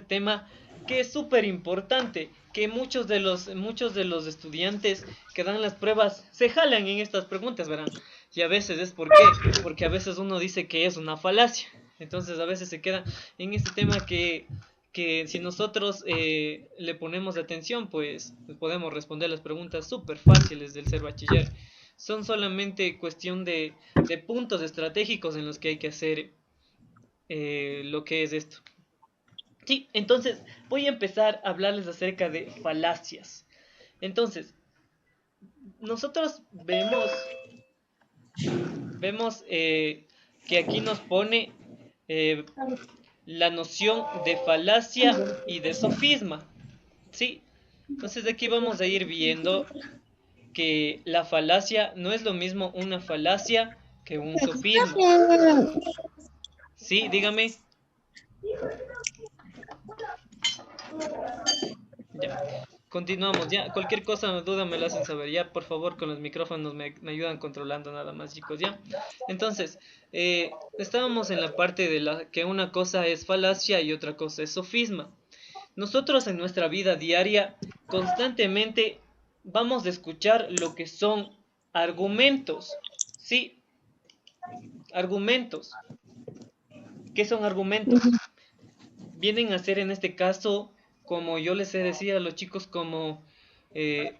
tema que es súper importante, que muchos de los estudiantes que dan las pruebas se jalan en estas preguntas, verán. Y a veces es ¿por qué? Porque a veces uno dice que es una falacia. Entonces a veces se queda en este tema que si nosotros le ponemos atención, pues podemos responder las preguntas súper fáciles del ser bachiller. Son solamente cuestión de puntos estratégicos en los que hay que hacer lo que es esto. Sí, entonces voy a empezar a hablarles acerca de falacias. Entonces, nosotros vemos que aquí nos pone eh, la noción de falacia y de sofisma. Sí, entonces de aquí vamos a ir viendo que la falacia no es lo mismo una falacia que un sofisma. Sí, dígame. Ya. Continuamos, ya. Cualquier cosa o duda me lo hacen saber. Ya, por favor, con los micrófonos me ayudan controlando nada más, chicos, ya. Entonces, estábamos en la parte de la que una cosa es falacia y otra cosa es sofisma. Nosotros en nuestra vida diaria constantemente vamos a escuchar lo que son argumentos. Sí, argumentos. ¿Qué son argumentos? Vienen a ser en este caso, como yo les he decía a los chicos, como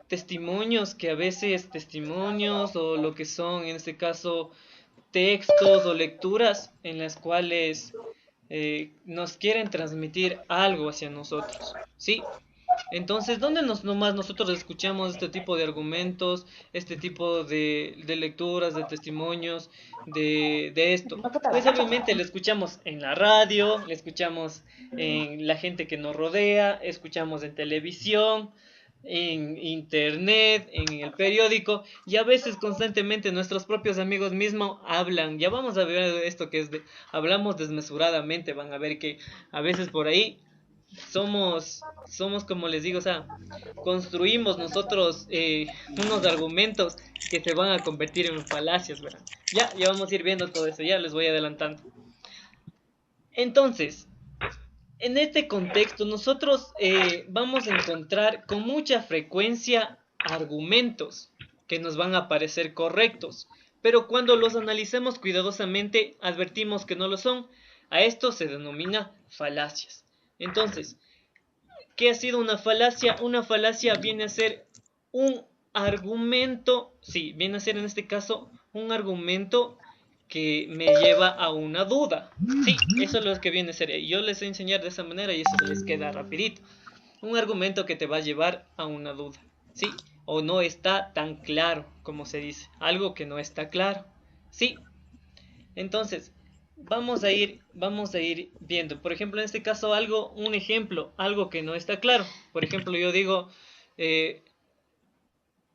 testimonios, que a veces testimonios o lo que son en este caso textos o lecturas en las cuales nos quieren transmitir algo hacia nosotros, ¿sí? Entonces, ¿dónde nomás nosotros escuchamos este tipo de argumentos, este tipo de lecturas, de testimonios, de esto? Pues obviamente lo escuchamos en la radio, lo escuchamos en la gente que nos rodea, escuchamos en televisión, en internet, en el periódico, y a veces constantemente nuestros propios amigos mismos hablan. Ya vamos a ver esto que es de, hablamos desmesuradamente, van a ver que a veces por ahí somos como les digo, o sea, construimos nosotros unos argumentos que se van a convertir en falacias, ¿verdad? Ya vamos a ir viendo todo eso, ya les voy adelantando. Entonces, en este contexto, nosotros vamos a encontrar con mucha frecuencia argumentos que nos van a parecer correctos, pero cuando los analicemos cuidadosamente, advertimos que no lo son. A esto se denomina falacias. Entonces, ¿qué ha sido una falacia? Una falacia viene a ser un argumento, sí, viene a ser en este caso un argumento que me lleva a una duda. Sí, eso es lo que viene a ser. Yo les voy a enseñar de esa manera y eso se les queda rapidito. Un argumento que te va a llevar a una duda. Sí, o no está tan claro como se dice. Algo que no está claro. Sí, entonces, vamos a ir viendo. Por ejemplo, en este caso, un ejemplo, algo que no está claro. Por ejemplo, yo digo, eh,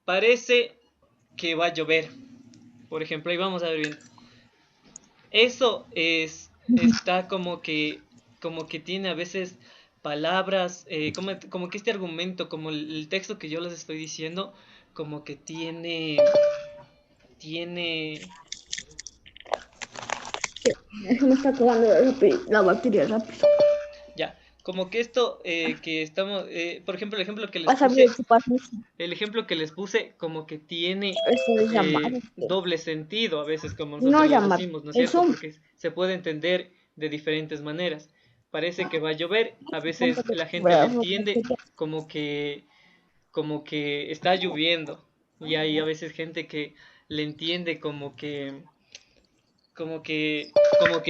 parece que va a llover. Por ejemplo, ahí vamos a ver bien. Eso está como que tiene a veces palabras, como que este argumento, como el texto que yo les estoy diciendo, como que tiene, Se me está acabando la batería rápido. ya, como que esto que estamos, por ejemplo, Vas a abrir tu permiso. el ejemplo que les puse, como que tiene Esto es llamar. doble sentido a veces, como No nosotros lo llamar. decimos, ¿no es El cierto? Zoom. Porque se puede entender de diferentes maneras. Parece que va a llover, a veces Ponte la gente le bravo. entiende como que está lloviendo, y hay a veces gente que le entiende como que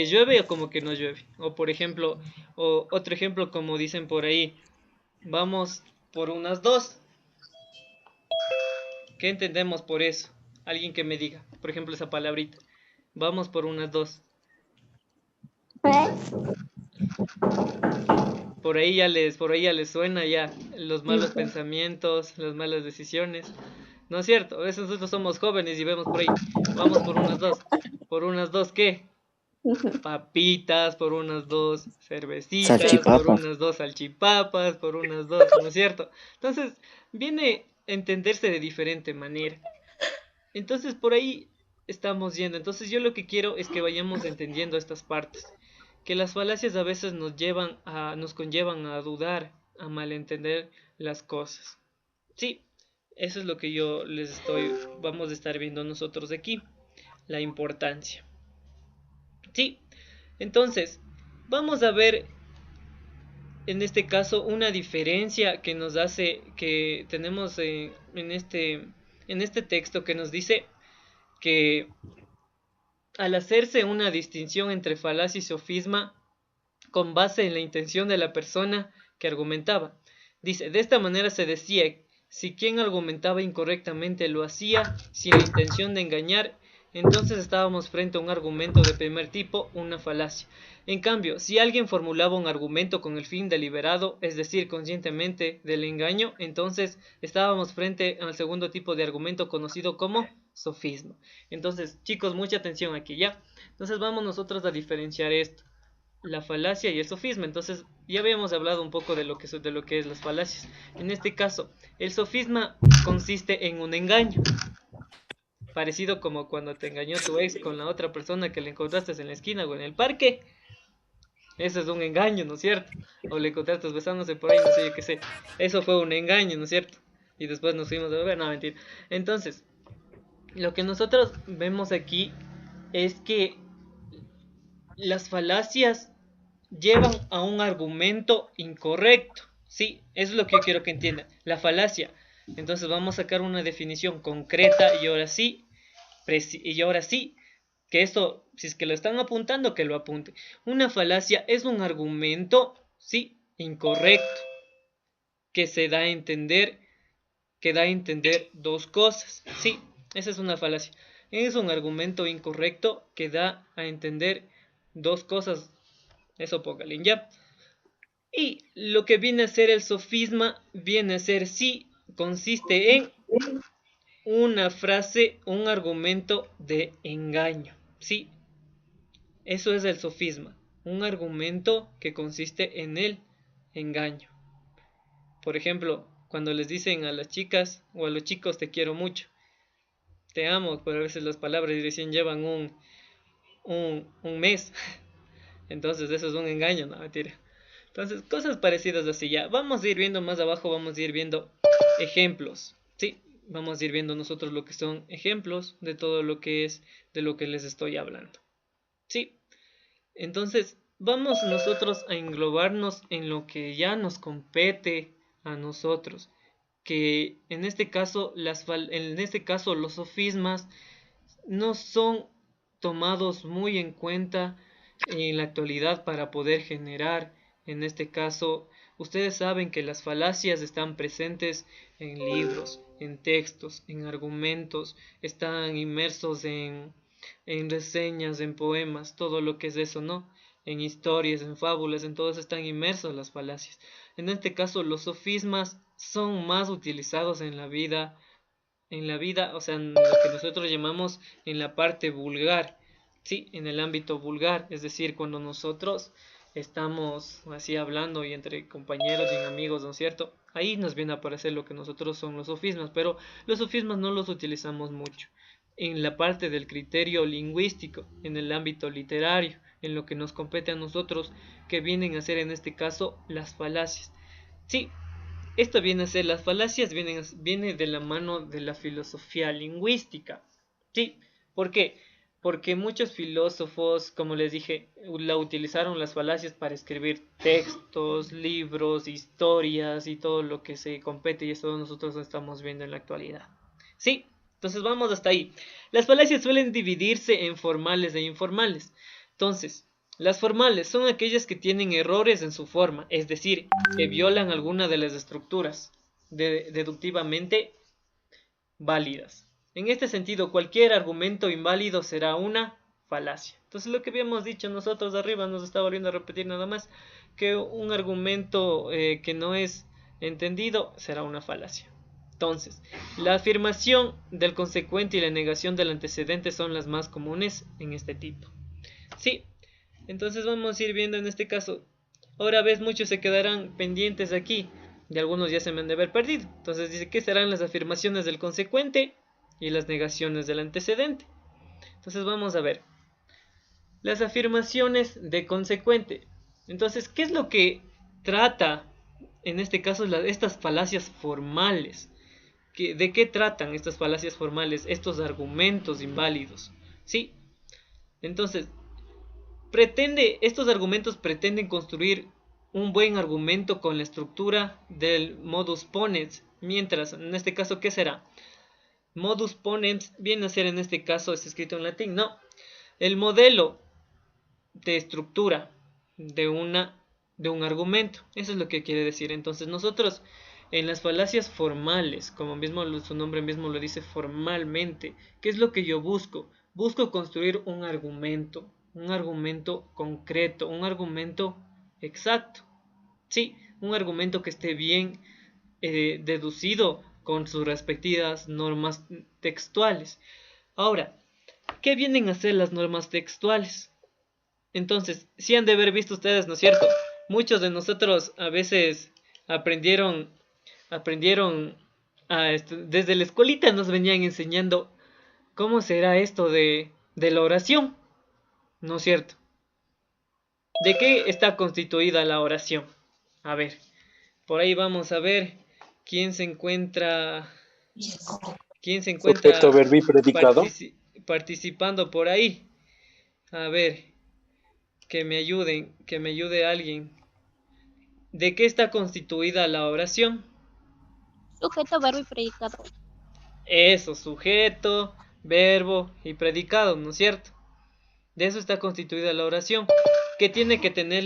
llueve o como que no llueve. O por ejemplo, o otro ejemplo como dicen por ahí, vamos por unas dos. ¿Qué entendemos por eso? Alguien que me diga, por ejemplo, esa palabrita. Vamos por unas dos. Por ahí ya les suena ya los malos pensamientos, las malas decisiones. ¿No es cierto? A veces nosotros somos jóvenes y vemos por ahí, vamos por unas dos. ¿Por unas dos qué? Papitas, por unas dos cervecitas, por Salchipapas. unas dos salchipapas, por unas dos, ¿no es cierto? Entonces, viene a entenderse de diferente manera. Entonces, por ahí estamos yendo. Entonces, yo lo que quiero es que vayamos entendiendo estas partes. que las falacias a veces nos conllevan a dudar, a malentender las cosas. Sí, eso es lo que vamos a estar viendo nosotros aquí, la importancia. Sí, entonces, vamos a ver en este caso una diferencia que nos hace, que tenemos en este texto que nos dice que al hacerse una distinción entre falacia y sofisma con base en la intención de la persona que argumentaba, dice, de esta manera se decía, si quien argumentaba incorrectamente lo hacía sin la intención de engañar, entonces estábamos frente a un argumento de primer tipo, una falacia. En cambio, si alguien formulaba un argumento con el fin deliberado, es decir, conscientemente del engaño, entonces estábamos frente al segundo tipo de argumento conocido como sofisma. Entonces, chicos, mucha atención aquí, ¿ya? Entonces vamos nosotros a diferenciar esto, la falacia y el sofisma. Entonces, ya habíamos hablado un poco de lo que es las falacias. En este caso, el sofisma consiste en un engaño, parecido como cuando te engañó tu ex con la otra persona que le encontraste en la esquina o en el parque. Eso es un engaño, ¿no es cierto? O le encontraste besándose por ahí, no sé, yo qué sé. Eso fue un engaño, ¿no es cierto? Y después nos fuimos a beber, no, mentira. Entonces, lo que nosotros vemos aquí es que las falacias llevan a un argumento incorrecto. Sí, eso es lo que yo quiero que entiendan. La falacia. Entonces vamos a sacar una definición concreta y ahora sí, que esto, si es que lo están apuntando, que lo apunte. Una falacia es un argumento, sí, incorrecto, que da a entender dos cosas. Sí, esa es una falacia. Es un argumento incorrecto que da a entender dos cosas. Eso póngale, ¿ya? Y lo que viene a ser el sofisma, viene a ser, sí, consiste en una frase, un argumento de engaño. Sí, eso es el sofisma, un argumento que consiste en el engaño. Por ejemplo, cuando les dicen a las chicas o a los chicos te quiero mucho, te amo, pero a veces las palabras recién llevan un mes. Entonces eso es un engaño, no, mentira. Entonces, cosas parecidas así ya. Vamos a ir viendo más abajo, vamos a ir viendo ejemplos. Sí, vamos a ir viendo nosotros lo que son ejemplos de todo lo que es de lo que les estoy hablando. Sí, entonces vamos nosotros a englobarnos en lo que ya nos compete a nosotros. Que en este caso, los sofismas no son tomados muy en cuenta en la actualidad para poder generar, en este caso, ustedes saben que las falacias están presentes en libros, en textos, en argumentos, están inmersos en reseñas, en poemas, todo lo que es eso, ¿no? En historias, en fábulas, en todos están inmersos las falacias. En este caso, los sofismas son más utilizados en la vida, o sea, en lo que nosotros llamamos en la parte vulgar, sí, en el ámbito vulgar, es decir, cuando nosotros estamos así hablando y entre compañeros y amigos, ¿no es cierto? Ahí nos viene a aparecer lo que nosotros son los sofismas, pero los sofismas no los utilizamos mucho en la parte del criterio lingüístico, en el ámbito literario, en lo que nos compete a nosotros, que vienen a ser en este caso las falacias. Sí, esto viene a ser, las falacias viene de la mano de la filosofía lingüística. ¿Sí? ¿Por qué? Porque muchos filósofos, como les dije, la utilizaron las falacias para escribir textos, libros, historias y todo lo que se compete, y eso nosotros estamos viendo en la actualidad. ¿Sí? Entonces vamos hasta ahí. Las falacias suelen dividirse en formales e informales. Entonces, las formales son aquellas que tienen errores en su forma, es decir, que violan alguna de las estructuras deductivamente válidas. En este sentido, cualquier argumento inválido será una falacia. Entonces, lo que habíamos dicho nosotros arriba nos está volviendo a repetir nada más, que un argumento que no es entendido será una falacia. Entonces, la afirmación del consecuente y la negación del antecedente son las más comunes en este tipo. Sí, entonces vamos a ir viendo en este caso. Ahora ves, muchos se quedarán pendientes aquí, y algunos ya se me han de haber perdido. Entonces dice, ¿qué serán las afirmaciones del consecuente y las negaciones del antecedente? Entonces vamos a ver. las afirmaciones de consecuente. Entonces, ¿qué es lo que trata en este caso estas falacias formales? ¿De qué tratan estas falacias formales, estos argumentos inválidos? Sí, entonces, estos argumentos pretenden construir un buen argumento con la estructura del modus ponens, mientras, en este caso, ¿qué será? Modus ponens viene a ser, en este caso, está escrito en latín, no, el modelo de estructura de un argumento. Eso es lo que quiere decir. Entonces nosotros en las falacias formales, como mismo su nombre mismo lo dice, formalmente, ¿qué es lo que yo busco? Busco construir un argumento concreto, un argumento exacto. Sí, un argumento que esté bien deducido con sus respectivas normas textuales. Ahora, ¿qué vienen a ser las normas textuales? Entonces, si han de haber visto ustedes, ¿no es cierto? Muchos de nosotros a veces aprendieron desde la escuelita nos venían enseñando cómo será esto de la oración, ¿no es cierto? ¿De qué está constituida la oración? A ver, por ahí vamos a ver quién se encuentra, quién se Sujeto, encuentra verbo y predicado. participando por ahí. A ver, que me ayude alguien. ¿De qué está constituida la oración? Sujeto, verbo y predicado. Eso, sujeto, verbo y predicado, ¿no es cierto? De eso está constituida la oración. ¿Qué tiene que tener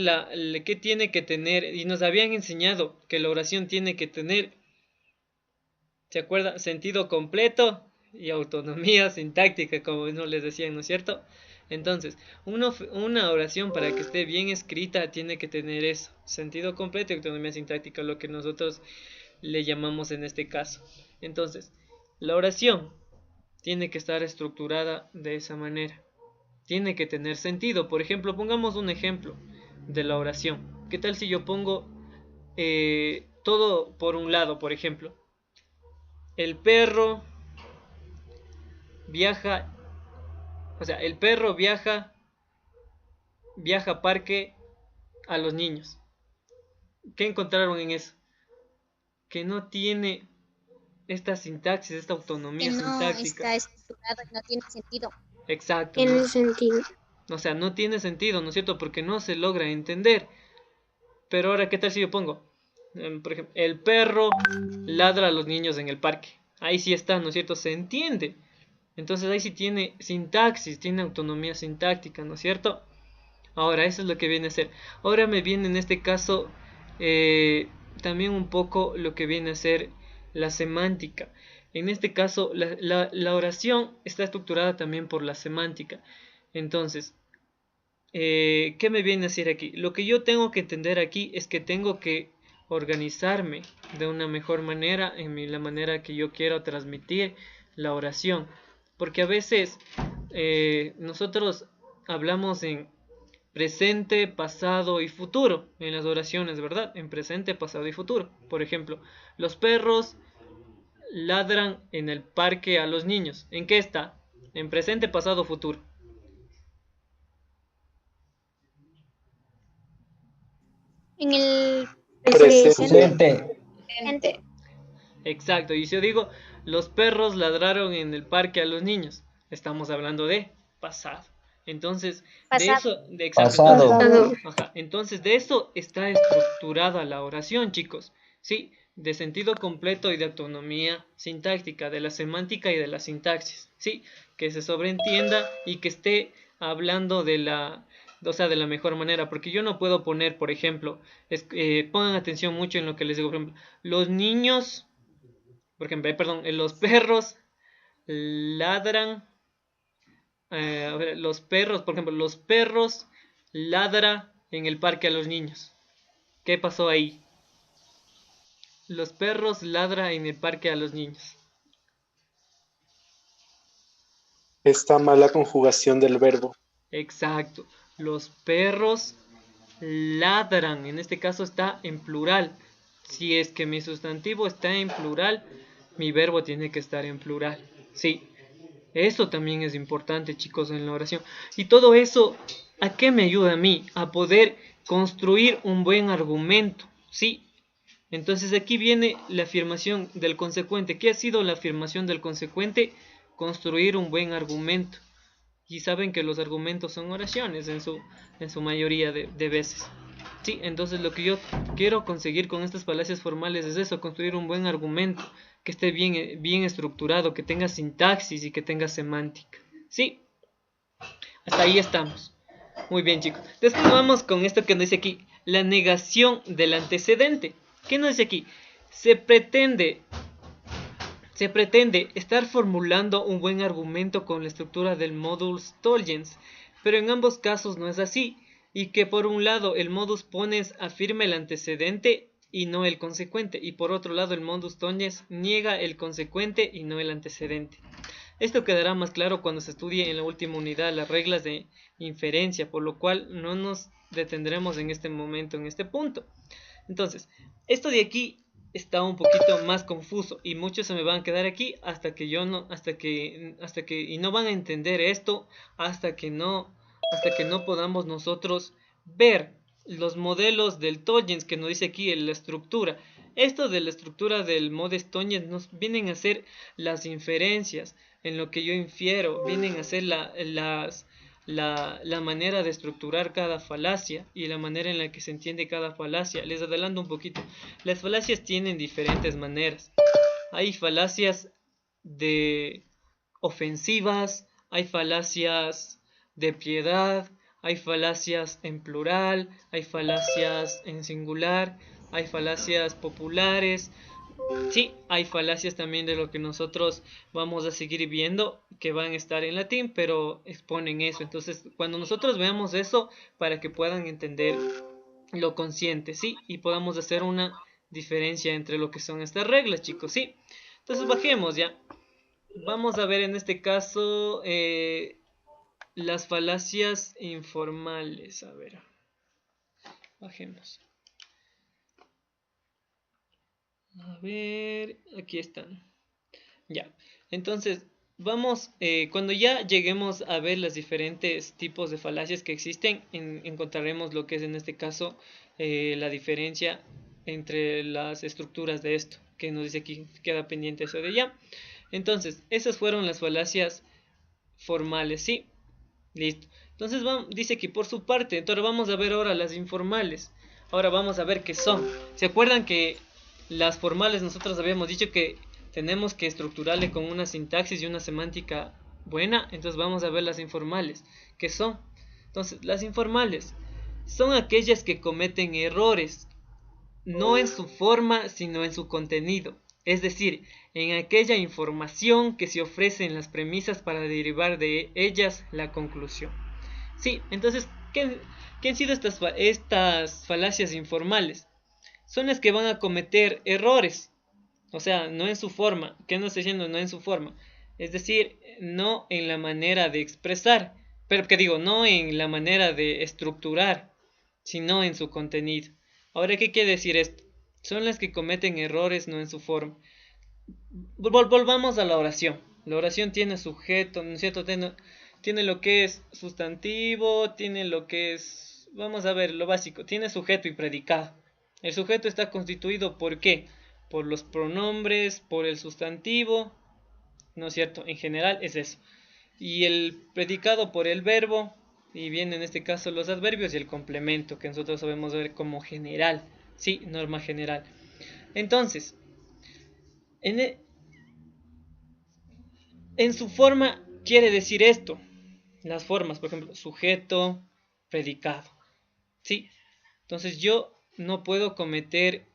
qué tiene que tener? Y nos habían enseñado que la oración tiene que tener, ¿se acuerda? Sentido completo y autonomía sintáctica, como no les decían, ¿no es cierto? Entonces, una oración para que esté bien escrita tiene que tener eso, sentido completo y autonomía sintáctica, lo que nosotros le llamamos en este caso. Entonces, la oración tiene que estar estructurada de esa manera. Tiene que tener sentido. Por ejemplo, pongamos un ejemplo de la oración. ¿Qué tal si yo pongo todo por un lado, por ejemplo? El perro viaja, el perro viaja a parque a los niños. ¿Qué encontraron en eso? Que no tiene esta sintaxis, esta autonomía Que no sintáctica. está estructurado, no tiene sentido. Exacto. Tiene sentido. O sea, no tiene sentido, ¿no es cierto? Porque no se logra entender. Pero ahora, ¿qué tal si yo pongo? Por ejemplo, el perro ladra a los niños en el parque. Ahí sí está, ¿no es cierto? Se entiende. Entonces ahí sí tiene sintaxis, tiene autonomía sintáctica, ¿no es cierto? Ahora, eso es lo que viene a ser. Ahora me viene en este caso también un poco lo que viene a ser la semántica. En este caso, la oración está estructurada también por la semántica. Entonces, ¿qué me viene a decir aquí? Lo que yo tengo que entender aquí es que tengo que organizarme de una mejor manera en la manera que yo quiero transmitir la oración. Porque a veces nosotros hablamos en presente, pasado y futuro en las oraciones, ¿verdad? En presente, pasado y futuro. Por ejemplo, los perros ladran en el parque a los niños. ¿En qué está? En presente, pasado, futuro. En el Presente. presente. Exacto, y si yo digo, los perros ladraron en el parque a los niños, estamos hablando de pasado. Entonces, Pasado. Pasado. Entonces, de eso está estructurada la oración, chicos. Sí, de sentido completo y de autonomía sintáctica, de la semántica y de la sintaxis. Sí, que se sobreentienda y que esté hablando de la mejor manera, porque yo no puedo poner, por ejemplo, pongan atención mucho en lo que les digo, por ejemplo, los niños, por ejemplo, los perros ladran, los perros, por ejemplo, los perros ladra en el parque a los niños. ¿Qué pasó ahí? Los perros ladra en el parque a los niños. Está mala conjugación del verbo. Exacto. Los perros ladran. En este caso está en plural. Si es que mi sustantivo está en plural, mi verbo tiene que estar en plural. Sí. Eso también es importante, chicos, en la oración. Y todo eso ¿A qué me ayuda a mí? A poder construir un buen argumento, ¿sí? Entonces aquí viene la afirmación del consecuente. ¿Qué ha sido la afirmación del consecuente? Construir un buen argumento. Y saben que los argumentos son oraciones en su mayoría de veces. Sí, entonces lo que yo quiero conseguir con estas falacias formales es eso, construir un buen argumento, que esté bien estructurado, que tenga sintaxis y que tenga semántica. Sí, hasta ahí estamos. Muy bien, chicos. Después vamos con esto que nos dice aquí, la negación del antecedente. ¿Qué nos dice aquí? Se pretende estar formulando un buen argumento con la estructura del modus tollens, pero en ambos casos no es así, y que por un lado el modus ponens afirma el antecedente y no el consecuente, y por otro lado el modus tollens niega el consecuente y no el antecedente. Esto quedará más claro cuando se estudie en la última unidad las reglas de inferencia, por lo cual no nos detendremos en este momento, en este punto. Entonces, esto de aquí está un poquito más confuso y muchos se me van a quedar aquí y no van a entender esto hasta que no podamos nosotros ver los modelos del Tollens que nos dice aquí en la estructura. Esto de la estructura del modus Tollens nos vienen a ser las inferencias, en lo que yo infiero, vienen a ser la manera de estructurar cada falacia y la manera en la que se entiende cada falacia. Les adelanto un poquito. Las falacias tienen diferentes maneras. Hay falacias de ofensivas, hay falacias de piedad, hay falacias en plural, hay falacias en singular, hay falacias populares. Sí, hay falacias también de lo que nosotros vamos a seguir viendo, que van a estar en latín, pero exponen eso. Entonces, cuando nosotros veamos eso, para que puedan entender lo consciente, ¿sí? Y podamos hacer una diferencia entre lo que son estas reglas, chicos, ¿sí? Entonces, bajemos ya. Vamos a ver en este caso las falacias informales. A ver, bajemos. A ver, aquí están. Ya, entonces vamos, cuando ya lleguemos a ver los diferentes tipos de falacias que existen, encontraremos lo que es en este caso la diferencia entre las estructuras de esto, que nos dice aquí, queda pendiente eso de ya. Entonces, esas fueron las falacias formales, ¿sí? Listo. Entonces dice que por su parte, entonces vamos a ver ahora las informales. Ahora vamos a ver qué son. ¿Se acuerdan que las formales nosotros habíamos dicho que tenemos que estructurarle con una sintaxis y una semántica buena? Entonces vamos a ver las informales. ¿Qué son? Entonces, las informales son aquellas que cometen errores, no en su forma, sino en su contenido. Es decir, en aquella información que se ofrece en las premisas para derivar de ellas la conclusión. Sí, entonces, ¿qué han sido estas falacias informales? Son las que van a cometer errores, o sea, no en su forma. ¿Qué no estoy diciendo? No en su forma. Es decir, no en la manera de expresar, pero que digo, no en la manera de estructurar, sino en su contenido. Ahora, ¿qué quiere decir esto? Son las que cometen errores, no en su forma. Volvamos a la oración. La oración tiene sujeto, ¿no es cierto? Tiene lo que es sustantivo, tiene lo que es, vamos a ver, lo básico, tiene sujeto y predicado. El sujeto está constituido ¿por qué? Por los pronombres, por el sustantivo, ¿no es cierto? En general es eso. Y el predicado por el verbo, y viene en este caso los adverbios y el complemento, que nosotros sabemos ver como general, sí, norma general. Entonces, en su forma quiere decir esto. Las formas, por ejemplo, sujeto, predicado, sí. Entonces yo no puedo cometer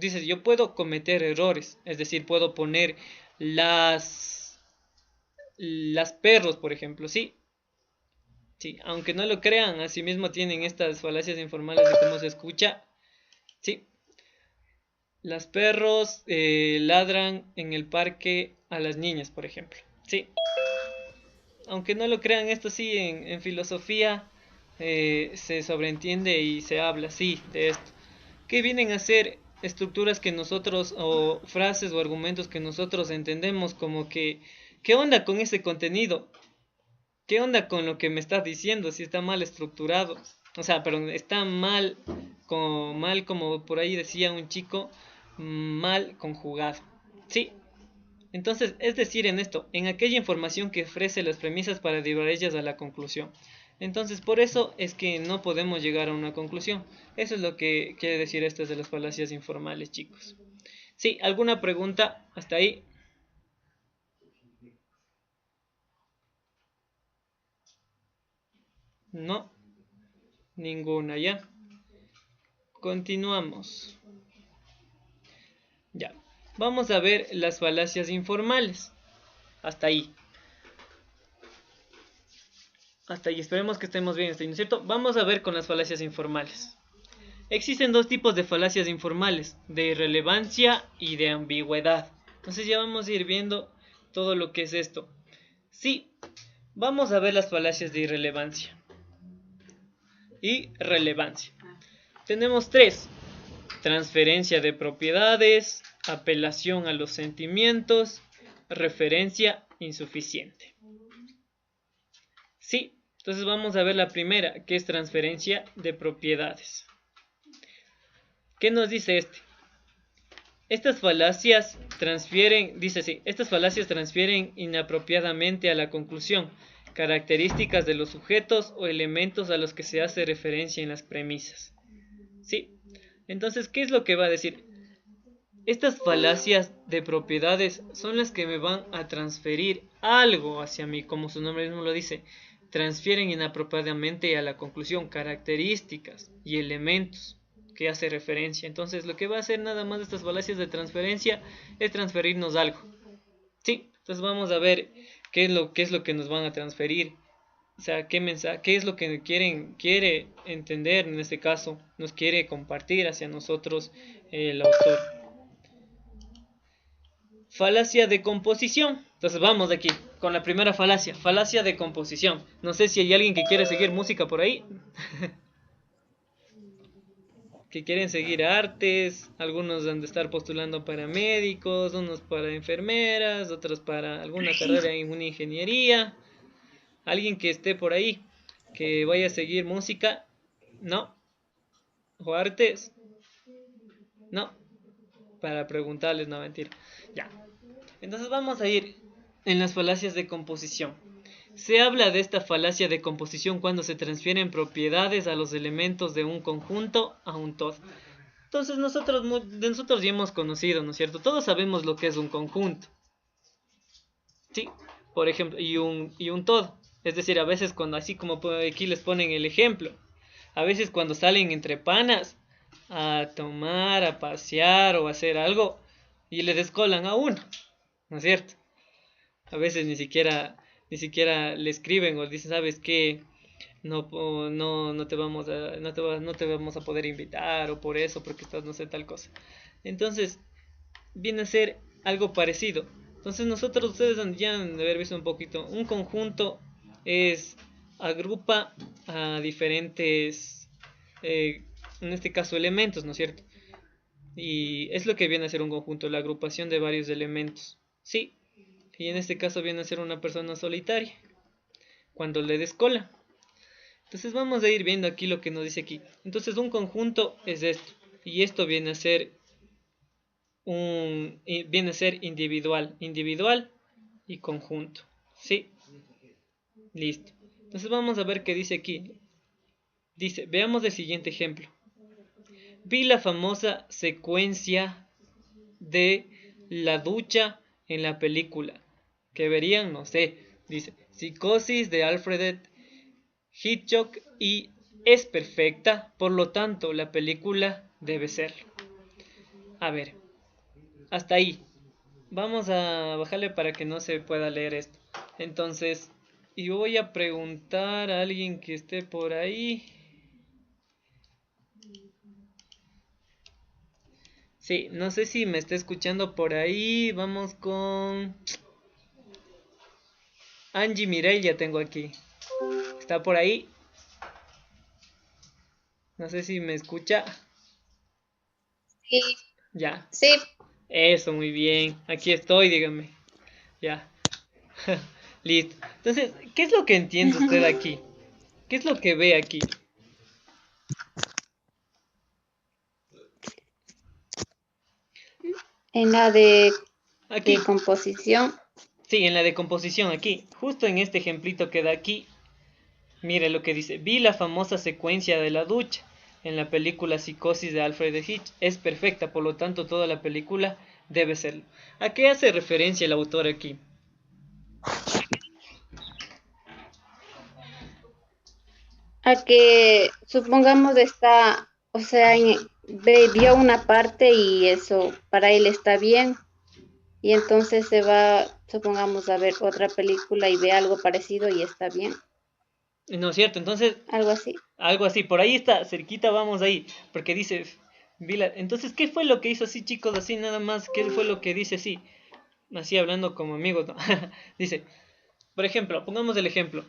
dice, yo puedo cometer errores, es decir, puedo poner las perros, por ejemplo, sí. Sí, aunque no lo crean, asimismo tienen estas falacias informales de cómo se escucha. Sí, las perros ladran en el parque a las niñas, por ejemplo. Sí, aunque no lo crean, esto sí en filosofía se sobreentiende y se habla así de esto. Que vienen a ser estructuras que nosotros, o frases o argumentos que nosotros entendemos como que, ¿qué onda con ese contenido? ¿Qué onda con lo que me estás diciendo? Si está mal estructurado. O sea, perdón, está mal como por ahí decía un chico, mal conjugado. Sí. Entonces, es decir, en esto, en aquella información que ofrece las premisas para llevar ellas a la conclusión. Entonces, por eso es que no podemos llegar a una conclusión. Eso es lo que quiere decir estas de las falacias informales, chicos. Sí, ¿alguna pregunta hasta ahí? No, ninguna ya. Continuamos. Ya. Vamos a ver las falacias informales. Hasta ahí. Hasta ahí. Esperemos que estemos bien, ¿no es cierto? Vamos a ver con las falacias informales. Existen dos tipos de falacias informales, de irrelevancia y de ambigüedad. Entonces ya vamos a ir viendo todo lo que es esto. Sí, vamos a ver las falacias de irrelevancia y relevancia. Tenemos tres: transferencia de propiedades, apelación a los sentimientos, referencia insuficiente. Sí, entonces vamos a ver la primera, que es transferencia de propiedades. ¿Qué nos dice este? Estas falacias transfieren, dice así, estas falacias transfieren inapropiadamente a la conclusión características de los sujetos o elementos a los que se hace referencia en las premisas. ¿Sí? Entonces, ¿qué es lo que va a decir? Estas falacias de propiedades son las que me van a transferir algo hacia mí, como su nombre mismo lo dice. Transfieren inapropiadamente a la conclusión características y elementos que hace referencia. Entonces, lo que va a hacer nada más estas falacias de transferencia es transferirnos algo. Sí, entonces vamos a ver qué es lo que nos van a transferir. O sea, qué es lo que quiere entender en este caso, nos quiere compartir hacia nosotros el autor. Falacia de composición. Entonces vamos aquí con la primera falacia, falacia de composición. No sé si hay alguien que quiere seguir música por ahí. Que quieren seguir artes, algunos han de estar postulando para médicos, unos para enfermeras, otros para alguna carrera en una ingeniería. Alguien que esté por ahí, que vaya a seguir música, no. O artes, no. Para preguntarles, no, mentira. Ya. Entonces vamos a ir en las falacias de composición. Se habla de esta falacia de composición cuando se transfieren propiedades a los elementos de un conjunto a un todo. Entonces nosotros ya hemos conocido, ¿no es cierto? Todos sabemos lo que es un conjunto. ¿Sí? Por ejemplo, y un todo. Es decir, a veces cuando así como aquí les ponen el ejemplo, a veces cuando salen entre panas a tomar, a pasear o a hacer algo y le descolan a uno, ¿no es cierto? A veces ni siquiera le escriben o dicen, ¿sabes qué? No te vamos a, no te vamos a poder invitar o por eso, porque estás no sé tal cosa. Entonces, viene a ser algo parecido. Entonces ustedes ya han de haber visto un poquito. Un conjunto agrupa a diferentes, en este caso elementos, ¿no es cierto? Y es lo que viene a ser un conjunto, la agrupación de varios elementos. Sí, y en este caso viene a ser una persona solitaria, cuando le descola. Entonces vamos a ir viendo aquí lo que nos dice aquí. Entonces un conjunto es esto, y esto viene a ser individual y conjunto. ¿Sí? Listo. Entonces vamos a ver qué dice aquí. Dice, veamos el siguiente ejemplo. Vi la famosa secuencia de la ducha en la película. Que verían, no sé. Dice, Psicosis de Alfred Hitchcock y es perfecta, por lo tanto la película debe ser. A ver, hasta ahí. Vamos a bajarle para que no se pueda leer esto. Entonces, y voy a preguntar a alguien que esté por ahí. Sí, no sé si me está escuchando por ahí. Vamos con Angie Mireia, tengo aquí. ¿Está por ahí? No sé si me escucha. Sí, Ya. sí. Eso, muy bien. Aquí estoy, dígame. Ya. Listo. Entonces, ¿qué es lo que entiende usted aquí? ¿Qué es lo que ve aquí? En la Aquí. de composición, Sí, en la decomposición, aquí. Justo en este ejemplito que da aquí. Mire lo que dice. Vi la famosa secuencia de la ducha en la película Psicosis de Alfred Hitch. Es perfecta, por lo tanto toda la película debe serlo. ¿A qué hace referencia el autor aquí? a que supongamos está, o sea, vio una parte y eso para él está bien, y entonces se va, supongamos, a ver otra película y ve algo parecido y está bien, ¿No es cierto? Entonces, algo así. algo así, por ahí está, cerquita vamos ahí, porque dice, entonces, ¿qué fue lo que hizo así, chicos? Así nada más, ¿qué fue lo que dice así? Así hablando como amigos, ¿no? Dice, por ejemplo, pongamos el ejemplo,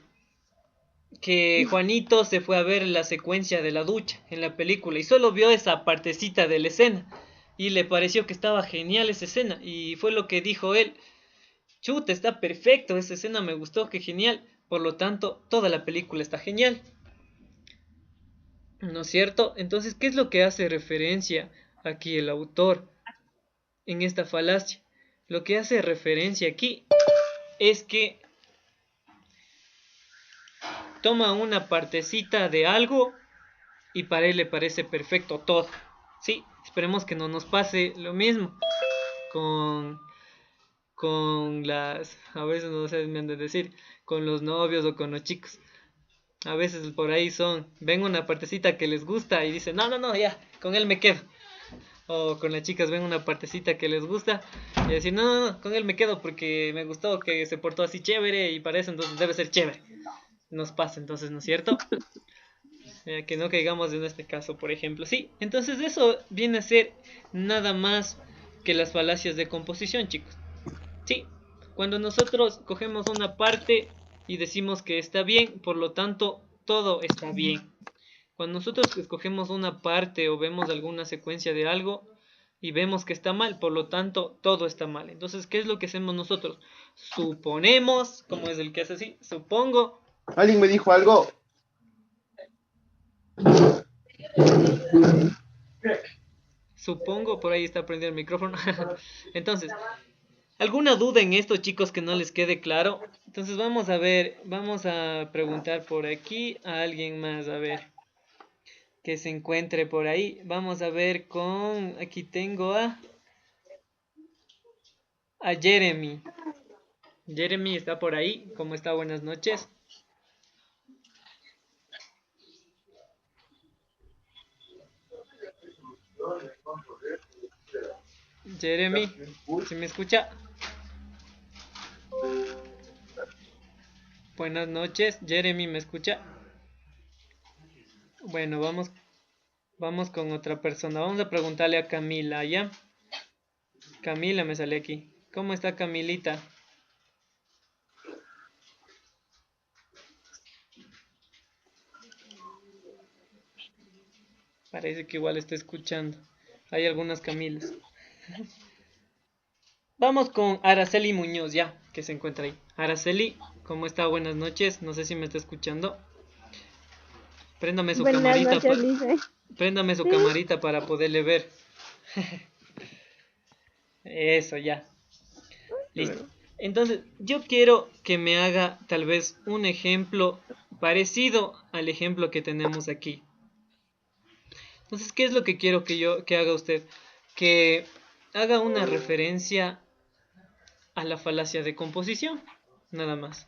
que Juanito se fue a ver la secuencia de la ducha en la película y solo vio esa partecita de la escena y le pareció que estaba genial esa escena y fue lo que dijo él, chuta, está perfecto, esa escena me gustó, qué genial, por lo tanto, toda la película está genial. ¿No es cierto? Entonces, ¿qué es lo que hace referencia aquí el autor en esta falacia? Lo que hace referencia aquí es que toma una partecita de algo y para él le parece perfecto todo. Sí, esperemos que no nos pase lo mismo con, con las, a veces no sé, me han de decir, con los novios o con los chicos. A veces por ahí ven una partecita que les gusta y dicen, no, no, no, ya, con él me quedo. O con las chicas ven una partecita que les gusta y decir, no, no, no, con él me quedo porque me gustó que se portó así chévere y para eso entonces debe ser chévere. Nos pasa entonces, ¿no es cierto? Que no caigamos en este caso, por ejemplo. Sí, entonces eso viene a ser nada más que las falacias de composición, chicos. Sí, cuando nosotros cogemos una parte y decimos que está bien, por lo tanto, todo está bien. Cuando nosotros escogemos una parte o vemos alguna secuencia de algo y vemos que está mal, por lo tanto, todo está mal. Entonces, ¿qué es lo que hacemos nosotros? Suponemos, como es el que hace así, supongo, ¿Alguien me dijo algo? por ahí está prendido el micrófono. Entonces, ¿alguna duda en esto, chicos, que no les quede claro? Entonces, vamos a ver, vamos a preguntar por aquí a alguien más, a ver, que se encuentre por ahí. Vamos a ver aquí tengo a Jeremy. Jeremy está por ahí. ¿Cómo está? Buenas noches. Jeremy, ¿se me escucha? Buenas noches. Jeremy, ¿me escucha? Bueno, vamos con otra persona. Vamos a preguntarle a Camila, ¿ya? Camila me sale aquí. ¿Cómo está Camilita? Parece que igual está escuchando. Hay algunas Camilas. Vamos con Araceli Muñoz, ya, que se encuentra ahí. Araceli, ¿cómo está? Buenas noches. No sé si me está escuchando. Préndame su Buenas camarita, noches, dice. préndame su Sí. camarita para poderle ver. Eso, ya. Listo. Entonces, yo quiero que me haga tal vez un ejemplo parecido al ejemplo que tenemos aquí. Entonces, ¿qué es lo que quiero que haga usted? Que haga una referencia a la falacia de composición, nada más.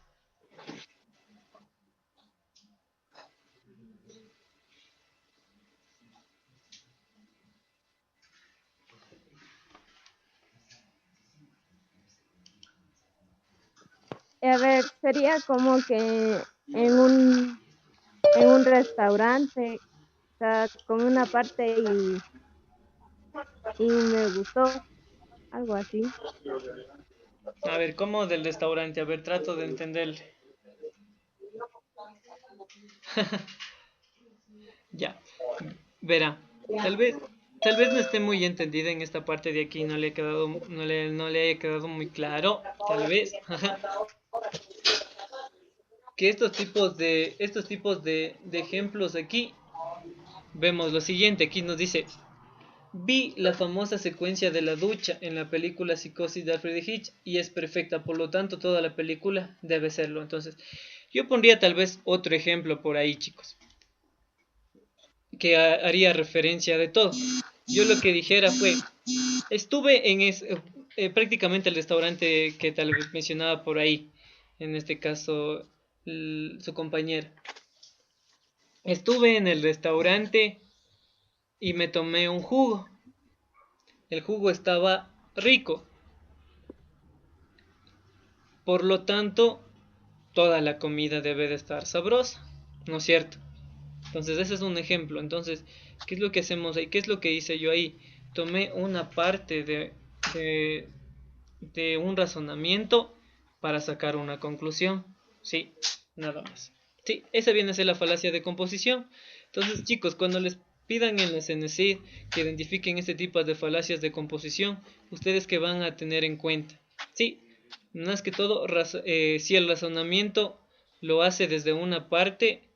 A ver, sería como que en un restaurante, o sea, comí una parte y me gustó, algo así. A ver, ¿cómo del restaurante? A ver, trato de entenderle. Ya, verá, tal vez no esté muy entendida en esta parte de aquí, no le haya quedado muy claro, tal vez. que estos tipos de ejemplos aquí, vemos lo siguiente, aquí nos dice, vi la famosa secuencia de la ducha en la película Psicosis de Alfred Hitch y es perfecta, por lo tanto toda la película debe serlo. Entonces, yo pondría tal vez otro ejemplo por ahí, chicos, que haría referencia de todo. Yo lo que dijera fue, estuve en prácticamente el restaurante que tal vez mencionaba por ahí, en este caso su compañera. Estuve en el restaurante y me tomé un jugo. El jugo estaba rico. Por lo tanto, toda la comida debe de estar sabrosa, ¿no es cierto? Entonces ese es un ejemplo. Entonces, ¿qué es lo que hacemos ahí? ¿Qué es lo que hice yo ahí? Tomé una parte de, de un razonamiento para sacar una conclusión. Sí, nada más. Sí, esa viene a ser la falacia de composición. Entonces, chicos, cuando les pidan en la CNC que identifiquen este tipo de falacias de composición, ustedes que van a tener en cuenta. Sí, más que todo, si el razonamiento lo hace desde una parte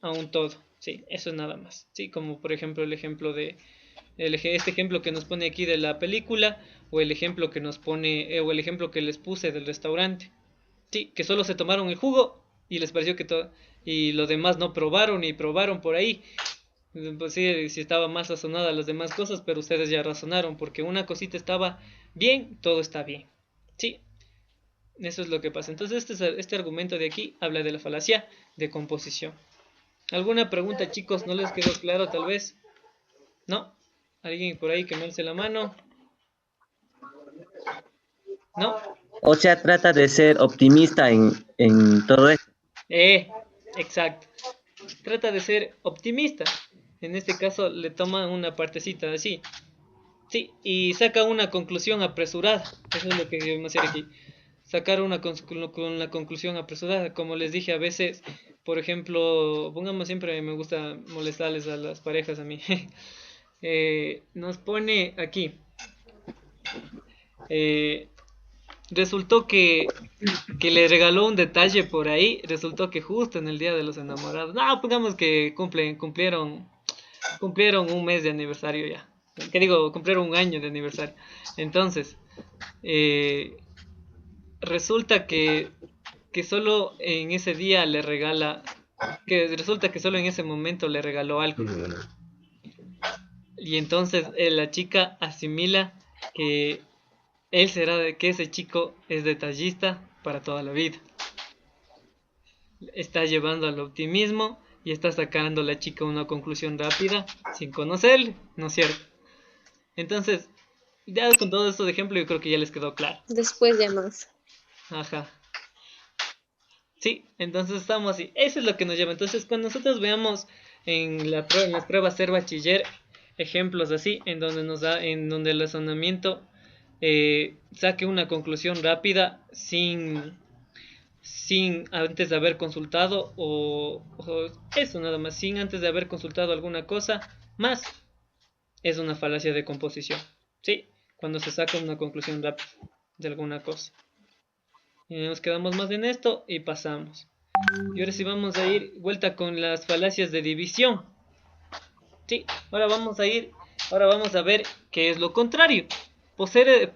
a un todo. Sí, eso es nada más. Sí, como por ejemplo el ejemplo de este ejemplo que nos pone aquí de la película, o el ejemplo que nos pone o el ejemplo que les puse del restaurante. Sí, que solo se tomaron el jugo y les pareció que todo y los demás no probaron y probaron por ahí. Pues sí, si estaba más sazonada las demás cosas, pero ustedes ya razonaron porque una cosita estaba bien, todo está bien. Sí, eso es lo que pasa. Entonces este argumento de aquí habla de la falacia de composición. ¿Alguna pregunta, chicos? ¿No les quedó claro tal vez? ¿No? ¿Alguien por ahí que me alce la mano? ¿No? O sea, trata de ser optimista en todo esto. Exacto. Trata de ser optimista. En este caso le toma una partecita así. Sí, y saca una conclusión apresurada. Eso es lo que debemos hacer aquí. Sacar una conclusión apresurada. Como les dije, a veces, por ejemplo, pongamos siempre, me gusta molestarles a las parejas a mí. Nos pone aquí. Resultó que le regaló un detalle por ahí. Resultó que justo en el día de los enamorados. No, pongamos que cumplieron un mes de aniversario ya. ¿Qué digo? Cumplieron un año de aniversario. Entonces, resulta que solo en ese día le regala. Que resulta que solo en ese momento le regaló algo. Y entonces la chica asimila que que ese chico es detallista para toda la vida. Está llevando al optimismo y está sacando a la chica una conclusión rápida sin conocerle, ¿no es cierto? Entonces, ya con todos estos ejemplos yo creo que ya les quedó claro. Después ya más. Ajá. Sí, entonces estamos así. Eso es lo que nos lleva. Entonces, cuando nosotros veamos en las pruebas ser bachiller ejemplos así, en donde el razonamiento saque una conclusión rápida sin antes de haber consultado o eso nada más, sin antes de haber consultado alguna cosa más, es una falacia de composición. Sí, cuando se saca una conclusión rápida de alguna cosa. Y nos quedamos más en esto y pasamos. Y ahora sí vamos a ir vuelta con las falacias de división. Sí, ahora vamos a ver qué es lo contrario. Procede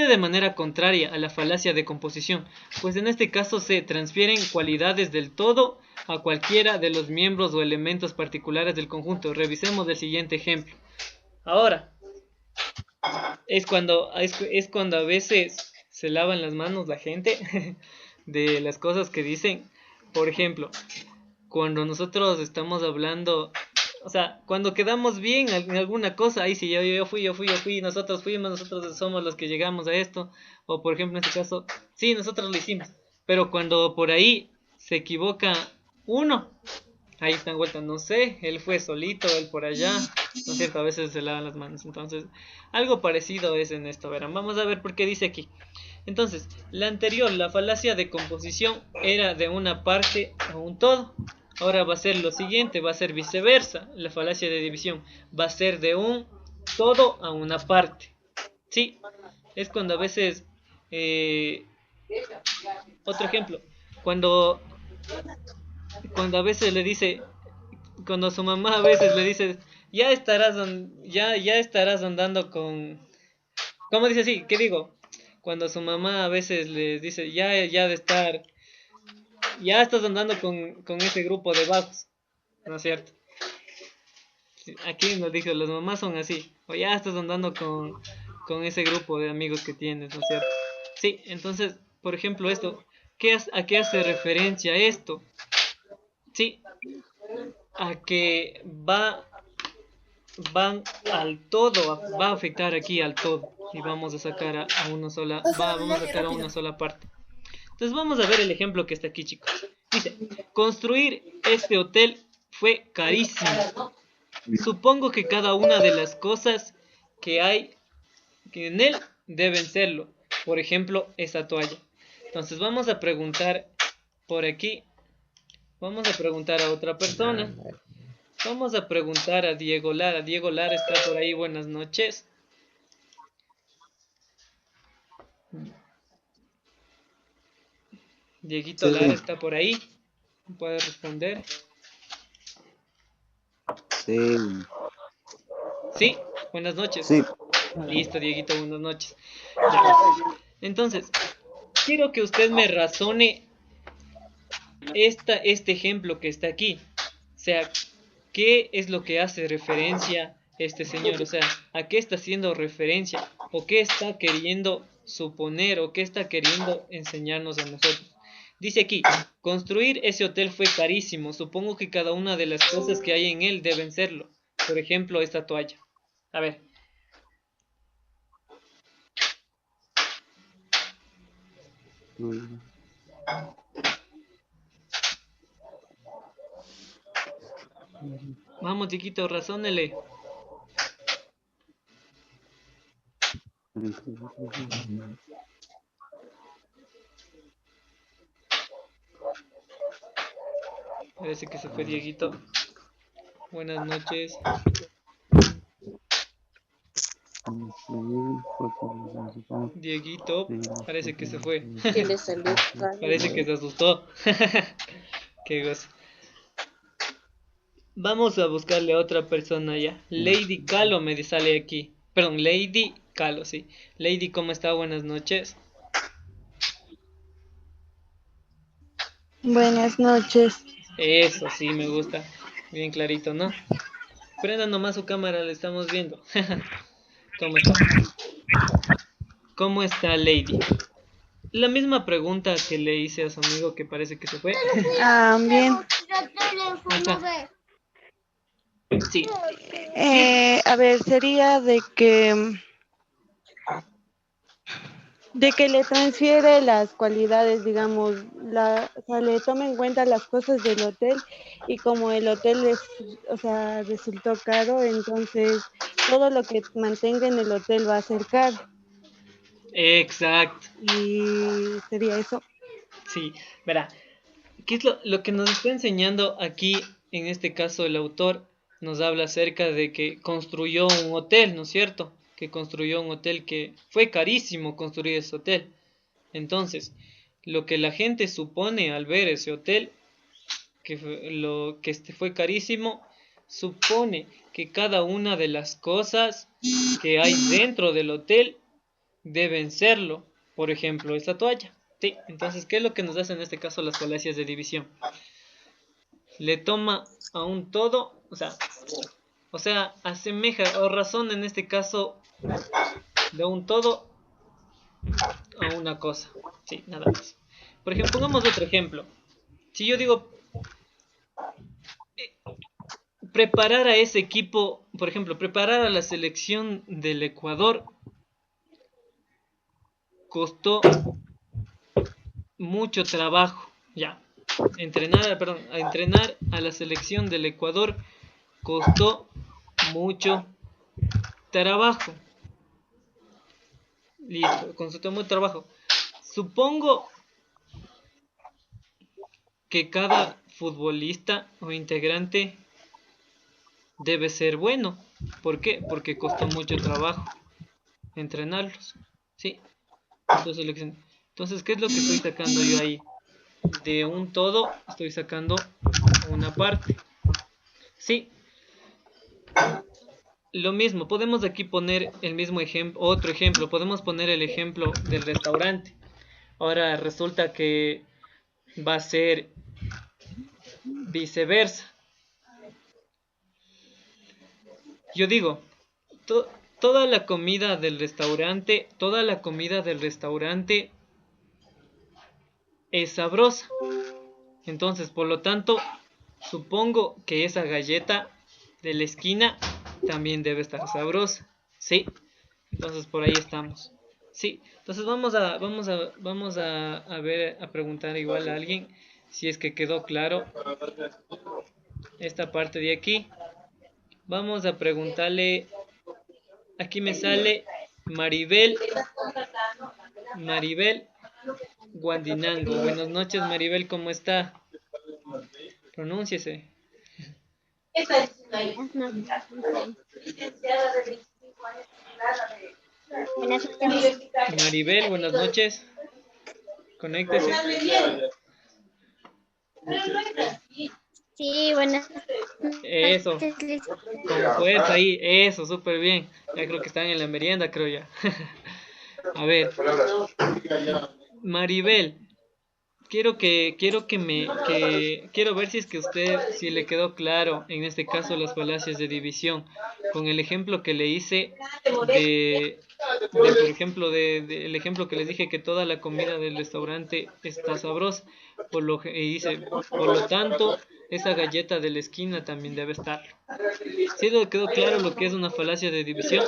de manera contraria a la falacia de composición, pues en este caso se transfieren cualidades del todo a cualquiera de los miembros o elementos particulares del conjunto. Revisemos el siguiente ejemplo. Ahora, es cuando a veces se lavan las manos la gente de las cosas que dicen. Por ejemplo, cuando nosotros estamos hablando, o sea, cuando quedamos bien en alguna cosa, ahí sí, yo fui, nosotros fuimos, nosotros somos los que llegamos a esto, o por ejemplo en este caso, sí, nosotros lo hicimos, pero cuando por ahí se equivoca uno, ahí están vueltas, no sé, él fue solito, él por allá, no es cierto, a veces se lavan las manos. Entonces, algo parecido es en esto, verán, vamos a ver por qué dice aquí. Entonces, la anterior, la falacia de composición, era de una parte a un todo. Ahora va a ser lo siguiente, va a ser viceversa. La falacia de división va a ser de un todo a una parte. Sí, es cuando a veces... otro ejemplo. Cuando, cuando a veces le dice, cuando su mamá a veces le dice, ya estarás andando con, ¿cómo dice así? ¿Qué digo? Cuando su mamá a veces le dice, ya estás andando con ese grupo de vagos, ¿no es cierto? Sí, aquí nos dijo, las mamás son así, o ya estás andando con ese grupo de amigos que tienes, ¿no es cierto? Sí, entonces, por ejemplo, esto, ¿a qué hace referencia esto? Sí, a que van al todo, va a afectar aquí al todo, y vamos a sacar a una sola, vamos a sacar a una sola parte. Entonces vamos a ver el ejemplo que está aquí, chicos. Dice, construir este hotel fue carísimo. Supongo que cada una de las cosas que hay que en él deben serlo. Por ejemplo, esa toalla. Entonces vamos a preguntar por aquí. Vamos a preguntar a otra persona. Vamos a preguntar a Diego Lara. Diego Lara está por ahí. Buenas noches. Dieguito Sí, Lara está por ahí. Puede responder. sí, Sí, buenas noches. sí. Listo, Dieguito, buenas noches. Ya. Entonces, quiero que usted me razone este ejemplo que está aquí. O sea, ¿qué es lo que hace referencia este señor? O sea, ¿a qué está haciendo referencia? ¿O qué está queriendo suponer? ¿O qué está queriendo enseñarnos a nosotros? Dice aquí, construir ese hotel fue carísimo. Supongo que cada una de las cosas que hay en él deben serlo. Por ejemplo, esta toalla. A ver. Mm, Vamos, chiquito, razónele. Parece que se fue Dieguito. Buenas noches. Dieguito, parece que se fue. Que le salió Parece que se asustó. Qué gozo. Vamos a buscarle a otra persona ya. Lady Calo me sale aquí. Perdón, Lady Calo, sí. Lady, ¿cómo está? Buenas noches. Buenas noches. Eso sí, me gusta. Bien clarito, ¿no? Prenda nomás su cámara, le estamos viendo. ¿Cómo está? ¿Cómo está, Lady? La misma pregunta que le hice a su amigo que parece que se fue. Bien. Ajá. Sí. A ver, sería de que le transfiere las cualidades, digamos, o sea, le toma en cuenta las cosas del hotel y como el hotel o sea, resultó caro, entonces todo lo que mantenga en el hotel va a ser caro Exacto. y sería eso. Sí. Verá, ¿qué es lo que nos está enseñando aquí, en este caso el autor? Nos habla acerca de que construyó un hotel, ¿no es cierto? Que construyó un hotel que fue carísimo construir ese hotel. Entonces, lo que la gente supone al ver ese hotel, lo que fue carísimo, supone que cada una de las cosas que hay dentro del hotel deben serlo. Por ejemplo, esta toalla. Sí, entonces, ¿qué es lo que nos hacen en este caso las falacias de división? Le toma a un todo, o sea, asemeja o razona en este caso de un todo a una cosa. Sí, nada más. Por ejemplo, pongamos otro ejemplo. Si yo digo preparar a ese equipo, por ejemplo, preparar a la selección del Ecuador costó mucho trabajo. Ya. Entrenar a la selección del Ecuador costó mucho trabajo. Listo, costó mucho trabajo. Supongo que cada futbolista o integrante debe ser bueno. ¿Por qué? Porque costó mucho trabajo entrenarlos. Sí. Entonces, ¿qué es lo que estoy sacando yo ahí? de un todo estoy sacando una parte. Sí, lo mismo, podemos aquí poner el mismo ejemplo, otro ejemplo, podemos poner el ejemplo del restaurante. Ahora resulta que va a ser viceversa. Yo digo, toda la comida del restaurante, es sabrosa. Entonces, por lo tanto, supongo que esa galleta de la esquina también debe estar sabrosa. ¿Sí? Entonces por ahí estamos. Sí, entonces vamos a ver, a preguntar igual a alguien si es que quedó claro esta parte de aquí. Vamos a preguntarle, aquí me sale Maribel Guandinango. Buenas noches, Maribel, ¿cómo está? Pronúnciese. Buenas noches. Maribel, buenas noches. Conéctese. Sí, buenas Eso, noches, Liz. con fuerza ahí, eso, súper bien. Ya creo que están en la merienda, creo ya. A ver, Maribel, quiero ver si es que si le quedó claro, en este caso, las falacias de división, con el ejemplo que le hice por ejemplo, el ejemplo que les dije que toda la comida del restaurante está sabrosa, por lo tanto, esa galleta de la esquina también debe estar. ¿Sí le quedó claro lo que es una falacia de división?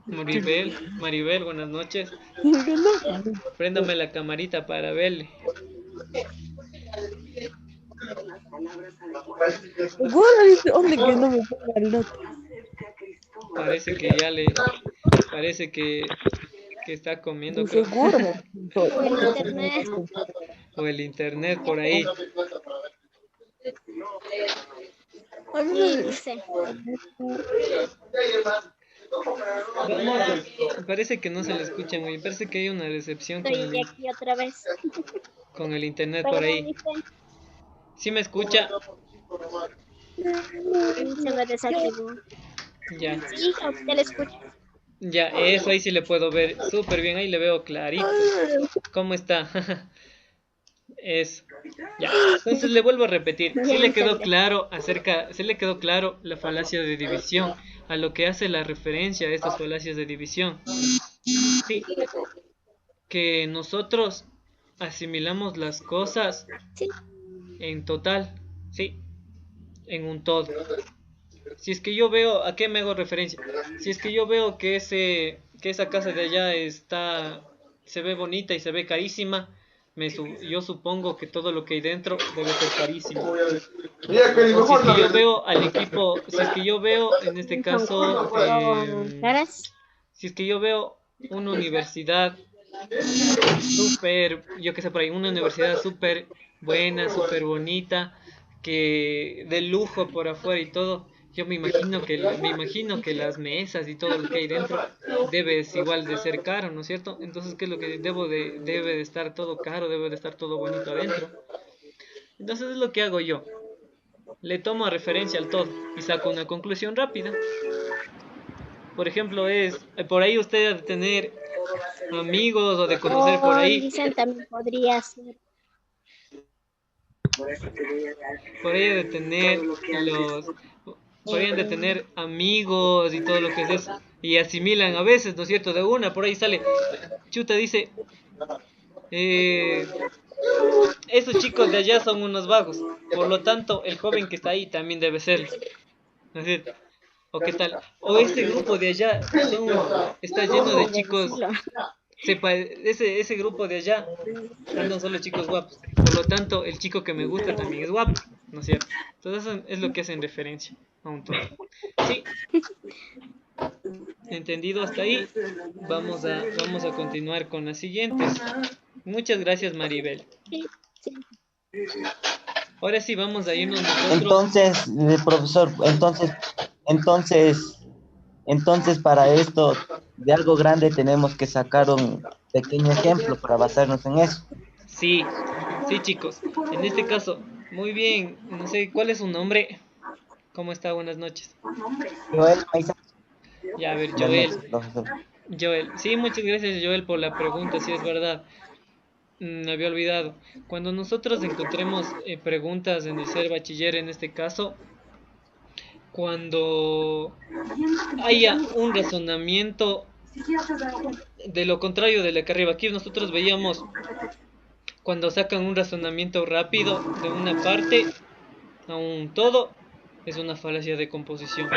Maribel, buenas noches. Préndame la camarita para verle. ¿Dónde que no me ponga el otro? Parece que está comiendo, Dice creo. gordo. O el internet. O el internet por ahí. Sí, dice. Parece que no se le escucha muy bien. Parece que hay una recepción Estoy aquí otra vez. con el internet por Perdón, ahí. dice. ¿Sí me escucha? Se me desactivó. Ya. Sí, a usted le escucho. Ya, eso ahí sí le puedo ver súper bien. Ahí le veo clarito. ¿Cómo está? Eso. Ya. Entonces le vuelvo a repetir. Sí le quedó claro la falacia de división, a lo que hace la referencia a estas falacias de división. Sí. Que nosotros asimilamos las cosas Sí. en total, sí, en un todo. Si es que yo veo, ¿a qué me hago referencia? Si es que yo veo que esa casa de allá se ve bonita y se ve carísima, yo supongo que todo lo que hay dentro debe ser carísimo. O si es que yo veo al equipo, si es que yo veo en este caso, ¿Caras? si es que yo veo una universidad súper, yo que sé por ahí, una universidad súper buena, súper bonita, que de lujo por afuera y todo, yo me imagino que las mesas y todo lo que hay dentro igual de ser caro, ¿no es cierto? Entonces, ¿qué es lo que debe de estar todo caro, debe de estar todo bonito adentro? Entonces es lo que hago yo. Le tomo a referencia al todo y saco una conclusión rápida. Por ejemplo, por ahí usted ha de tener amigos o de conocer por ahí. Dicen también podría ser. Podrían de tener podrían de tener amigos y todo lo que es eso, y asimilan a veces, ¿no es cierto? De una, por ahí sale, chuta, dice, esos chicos de allá son unos vagos, por lo tanto, el joven que está ahí también debe serlo, ¿no es cierto? ¿O qué tal? O ese grupo de allá está lleno de chicos, ese grupo de allá andan solo chicos guapos. Por lo tanto, el chico que me gusta también es guapo, ¿no es cierto? Entonces eso es lo que hacen referencia a un todo. Sí. Entendido hasta ahí. Vamos a continuar con las siguientes. Muchas gracias, Maribel. Ahora sí vamos a irnos nosotros. Entonces, profesor, Entonces, entonces para esto de algo grande tenemos que sacar un pequeño ejemplo para basarnos en eso. Sí, sí, chicos. En este caso, muy bien. No sé, ¿cuál es su nombre? ¿Cómo está? Buenas noches. Joel Maiza, Ya, a ver, buenas Joel. noches, profesor. Joel. Sí, muchas gracias, Joel, por la pregunta. Sí, es verdad. Me había olvidado. Cuando nosotros encontremos preguntas en el ser bachiller, en este caso, cuando haya un razonamiento de lo contrario de la que arriba. Aquí nosotros veíamos cuando sacan un razonamiento rápido de una parte a un todo, es una falacia de composición.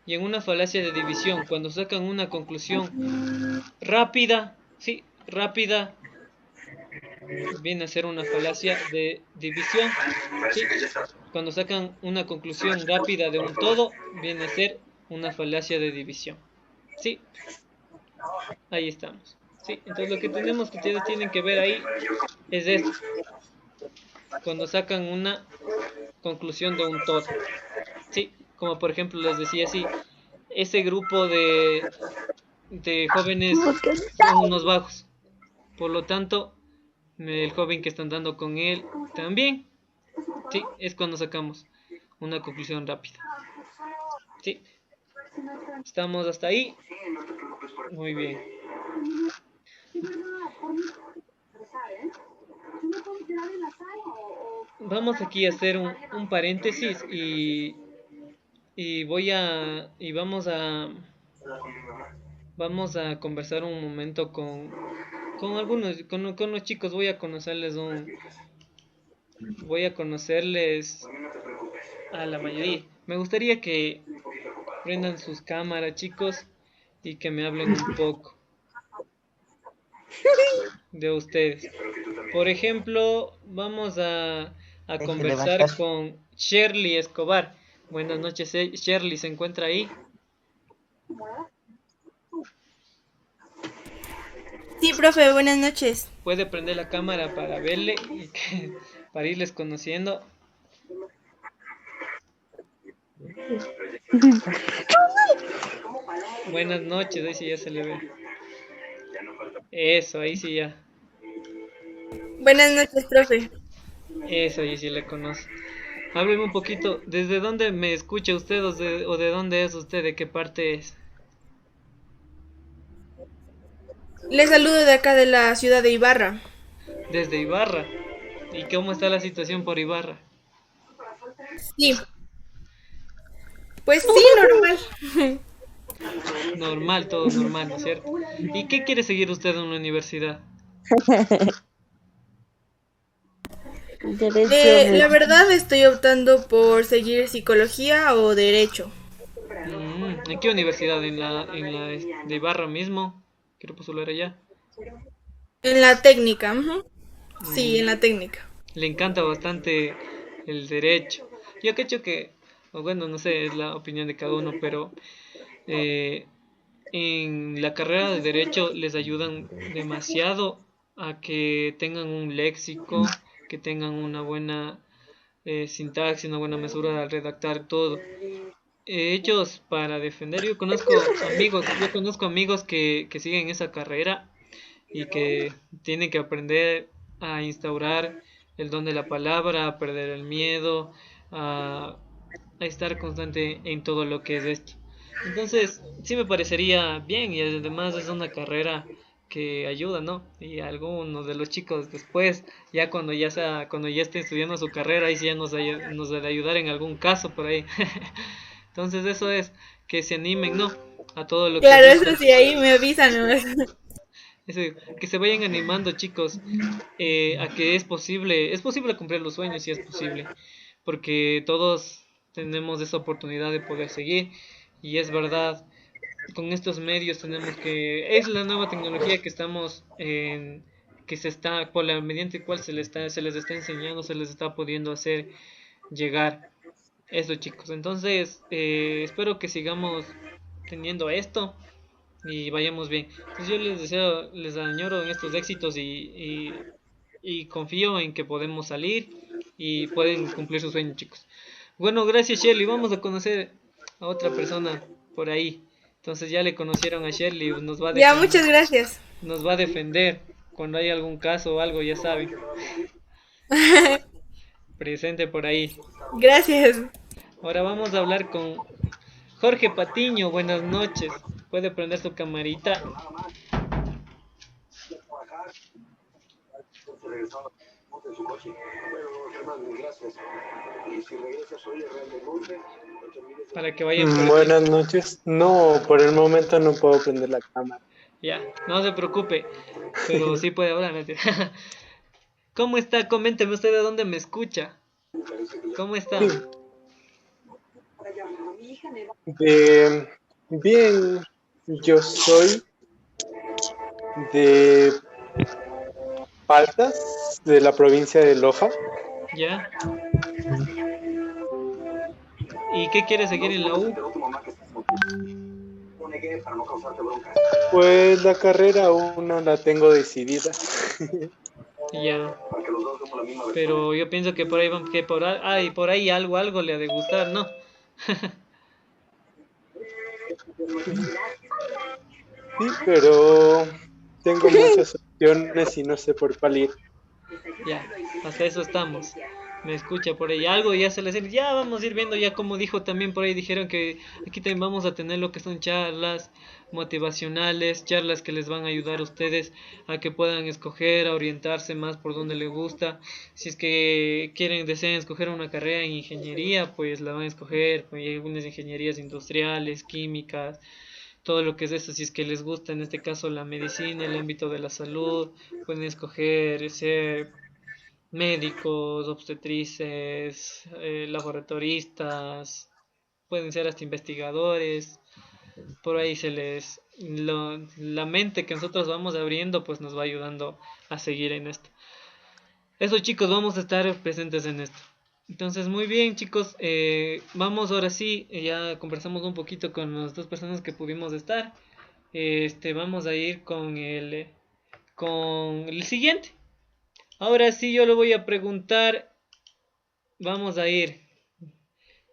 Y en una falacia de división, cuando sacan una conclusión rápida, sí, rápida, viene a ser una falacia de división. Sí, cuando sacan una conclusión rápida de un todo, viene a ser una falacia de división. Sí, ahí estamos. Sí, entonces lo que tenemos que ustedes tienen que ver ahí es esto, cuando sacan una conclusión de un todo. Sí, como por ejemplo les decía así, ese grupo de jóvenes son unos bajos. Por lo tanto, el joven que están dando con él también. Sí, es cuando sacamos una conclusión rápida. Sí, estamos hasta ahí. Muy bien. Vamos aquí a hacer un paréntesis y voy a y vamos a conversar un momento con algunos con los chicos. Voy a conocerles a la mayoría. Me gustaría que prendan sus cámaras, chicos, y que me hablen un poco de ustedes. Por ejemplo, vamos a Deje conversar levantar. con Shirley Escobar. Buenas noches, Shirley, ¿se encuentra ahí? Sí, profe, buenas noches. Puede prender la cámara para verle para irles conociendo. Buenas noches, ahí sí ya se le ve. Eso, ahí sí ya. Buenas noches, profe. Eso, ahí sí le conoce. Hábleme un poquito, ¿desde dónde me escucha usted o de dónde es usted? ¿De qué parte es? Les saludo de acá de la ciudad de Ibarra. Desde Ibarra. ¿Y cómo está la situación por Ibarra? Sí, pues sí, normal. Normal, todo normal, ¿no es cierto? ¿Y qué quiere seguir usted en la universidad? Derecho, La verdad estoy optando por seguir psicología o derecho. ¿En qué universidad? De Ibarra mismo? Quiero postular allá. En la técnica, ujú. Sí, en Mm, la técnica. Le encanta bastante el derecho. Yo cacho que, o bueno, no sé, es la opinión de cada uno, pero eh, en la carrera de derecho les ayudan demasiado a que tengan un léxico, que tengan una buena sintaxis, una buena mesura al redactar todo. Ellos para defender, yo conozco amigos que siguen esa carrera y que tienen que aprender a instaurar el don de la palabra, a perder el miedo, a, a estar constante en todo lo que es esto. Entonces, sí me parecería bien y además es una carrera que ayuda, ¿no? Y algunos de los chicos después, ya cuando ya estén estudiando su carrera, ahí sí ya nos ha de ayudar en algún caso por ahí. Entonces eso es, que se animen, ¿no? A todo lo que es Claro, esto. eso sí, ahí me avisan nomás. Eso, que se vayan animando, chicos, a que es posible cumplir los sueños, sí es posible, porque todos tenemos esa oportunidad de poder seguir, y es verdad, con estos medios es la nueva tecnología que estamos en, que se está, por la mediante cual se les está enseñando, se les está pudiendo hacer llegar eso, chicos. Entonces, espero que sigamos teniendo esto y vayamos bien. Entonces yo les deseo, les añoro en estos éxitos y confío en que podemos salir y pueden cumplir sus sueños, chicos. Bueno, gracias, Shelly. Vamos a conocer a otra persona por ahí. Entonces ya le conocieron a Shirley, nos va a Ya, defender, muchas gracias. nos va a defender cuando hay algún caso o algo, ya saben, presente por ahí. Gracias. Ahora vamos a hablar con Jorge Patiño, buenas noches. ¿Puede prender su camarita? Para que vayan Buenas noches. No, por el momento no puedo prender la cámara. Ya, no se preocupe, pero sí puede hablar. ¿Mentira? ¿Cómo está? Coménteme usted de dónde me escucha. ¿Cómo está? Bien, yo soy de Paltas, de la provincia de Loja. ¿Ya? ¿Y qué quiere seguir en la U? Pues la carrera aún no la tengo decidida. Ya. Pero yo pienso que por ahí que por ahí algo le ha de gustar, ¿no? Sí, pero tengo muchas opciones y no sé por cuál ir. Ya, hasta eso estamos. Me escucha por ahí algo, ya se les dice, ya vamos a ir viendo, ya como dijo también por ahí, dijeron que aquí también vamos a tener lo que son charlas motivacionales, charlas que les van a ayudar a ustedes a que puedan escoger, a orientarse más por donde les gusta. Si es que desean escoger una carrera en ingeniería, pues la van a escoger, pues hay algunas ingenierías industriales, químicas, todo lo que es eso, si es que les gusta en este caso la medicina, el ámbito de la salud, pueden escoger ser médicos, obstetrices, laboratoristas, pueden ser hasta investigadores, por ahí la mente que nosotros vamos abriendo pues nos va ayudando a seguir en esto. Eso chicos, vamos a estar presentes en esto. Entonces, muy bien chicos, vamos ahora sí, ya conversamos un poquito con las dos personas que pudimos estar. Vamos a ir con el siguiente. Ahora sí yo le voy a preguntar, vamos a ir.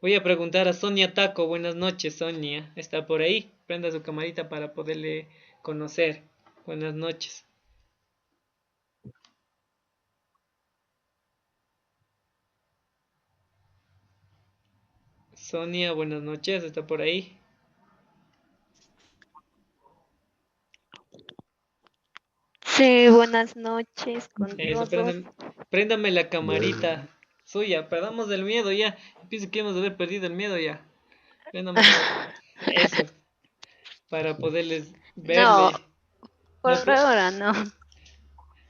Voy a preguntar a Sonia Taco. Buenas noches, Sonia. ¿Está por ahí? Prenda su camarita para poderle conocer. Buenas noches. Sonia, buenas noches. ¿Está por ahí? Sí, buenas noches con Eso, todos. préndame la camarita suya. Perdamos el miedo ya. Pienso que hemos de haber perdido el miedo ya. Préndame eso. Para poderles No, verle. por No, ahora no.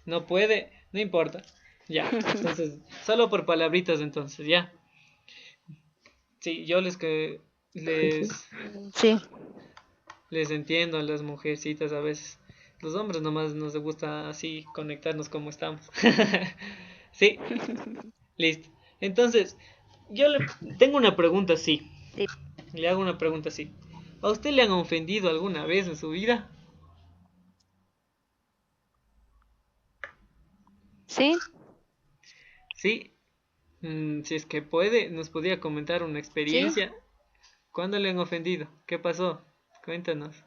no puede, no importa. Ya. Entonces, solo por palabritas entonces, ya. Sí, yo Sí, les entiendo a las mujercitas a veces. Los hombres nomás nos gusta así conectarnos como estamos. Sí, listo. Entonces, yo le tengo una pregunta así. sí, Le hago una pregunta así. ¿A usted le han ofendido alguna vez en su vida? sí. Sí. Si es que puede, nos podría comentar una Sí. experiencia. ¿Cuándo le han ofendido? ¿Qué pasó? Cuéntanos.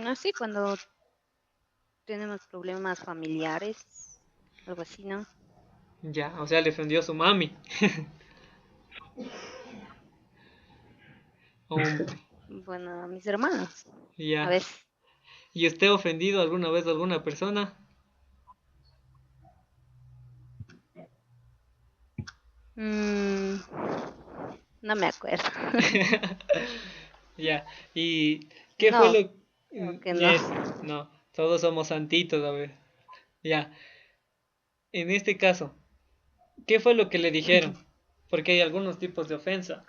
Así cuando tenemos problemas familiares, algo así, ¿no? Ya, o sea, le ofendió a su mami. Hombre, Bueno, a mis hermanos, a ya. veces. ¿Y usted ha ofendido alguna vez a alguna persona? Mm, no me acuerdo. Ya. ¿Y qué fue No, lo creo que no. No, todos somos santitos, a ver. Ya. En este caso, ¿qué fue lo que le dijeron? Porque hay algunos tipos de ofensa.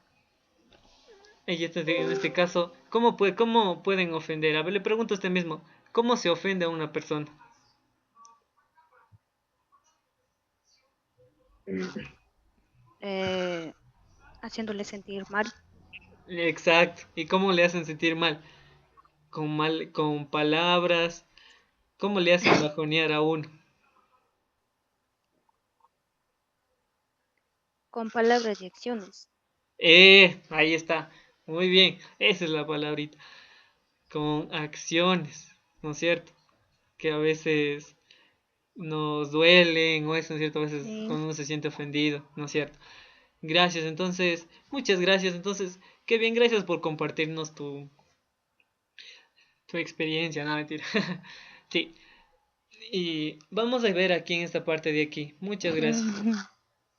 Y en este caso, cómo pueden ofender? A ver, le pregunto a usted mismo, ¿cómo se ofende a una persona? Eh, haciéndole sentir mal. Exacto. ¿Y cómo le hacen sentir mal? Con palabras. ¿Cómo le hacen bajonear a uno? Con palabras y acciones. Ahí está. Muy bien. Esa es la palabrita. Con acciones, ¿no es cierto? Que a veces nos duelen o eso, ¿no es cierto? A veces Sí. cuando uno se siente ofendido, ¿no es cierto? Gracias, entonces, muchas gracias. Entonces, qué bien, gracias por compartirnos tu experiencia, no, mentira. Sí, y vamos a ver aquí en esta parte de aquí. Muchas gracias.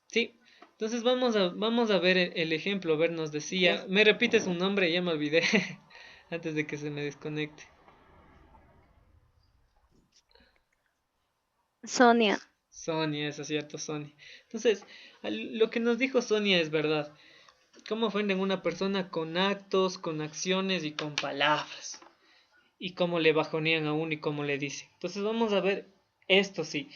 Sí, entonces vamos a ver el ejemplo. A ver, nos decía, me repite su nombre, ya me olvidé, antes de que se me desconecte. Sonia. Sonia, eso es cierto, Sonia. Entonces, lo que nos dijo Sonia es verdad. ¿Cómo ofenden a una persona con actos, con acciones y con palabras? Y cómo le bajonean a uno y cómo le dicen. Entonces vamos a ver esto sí.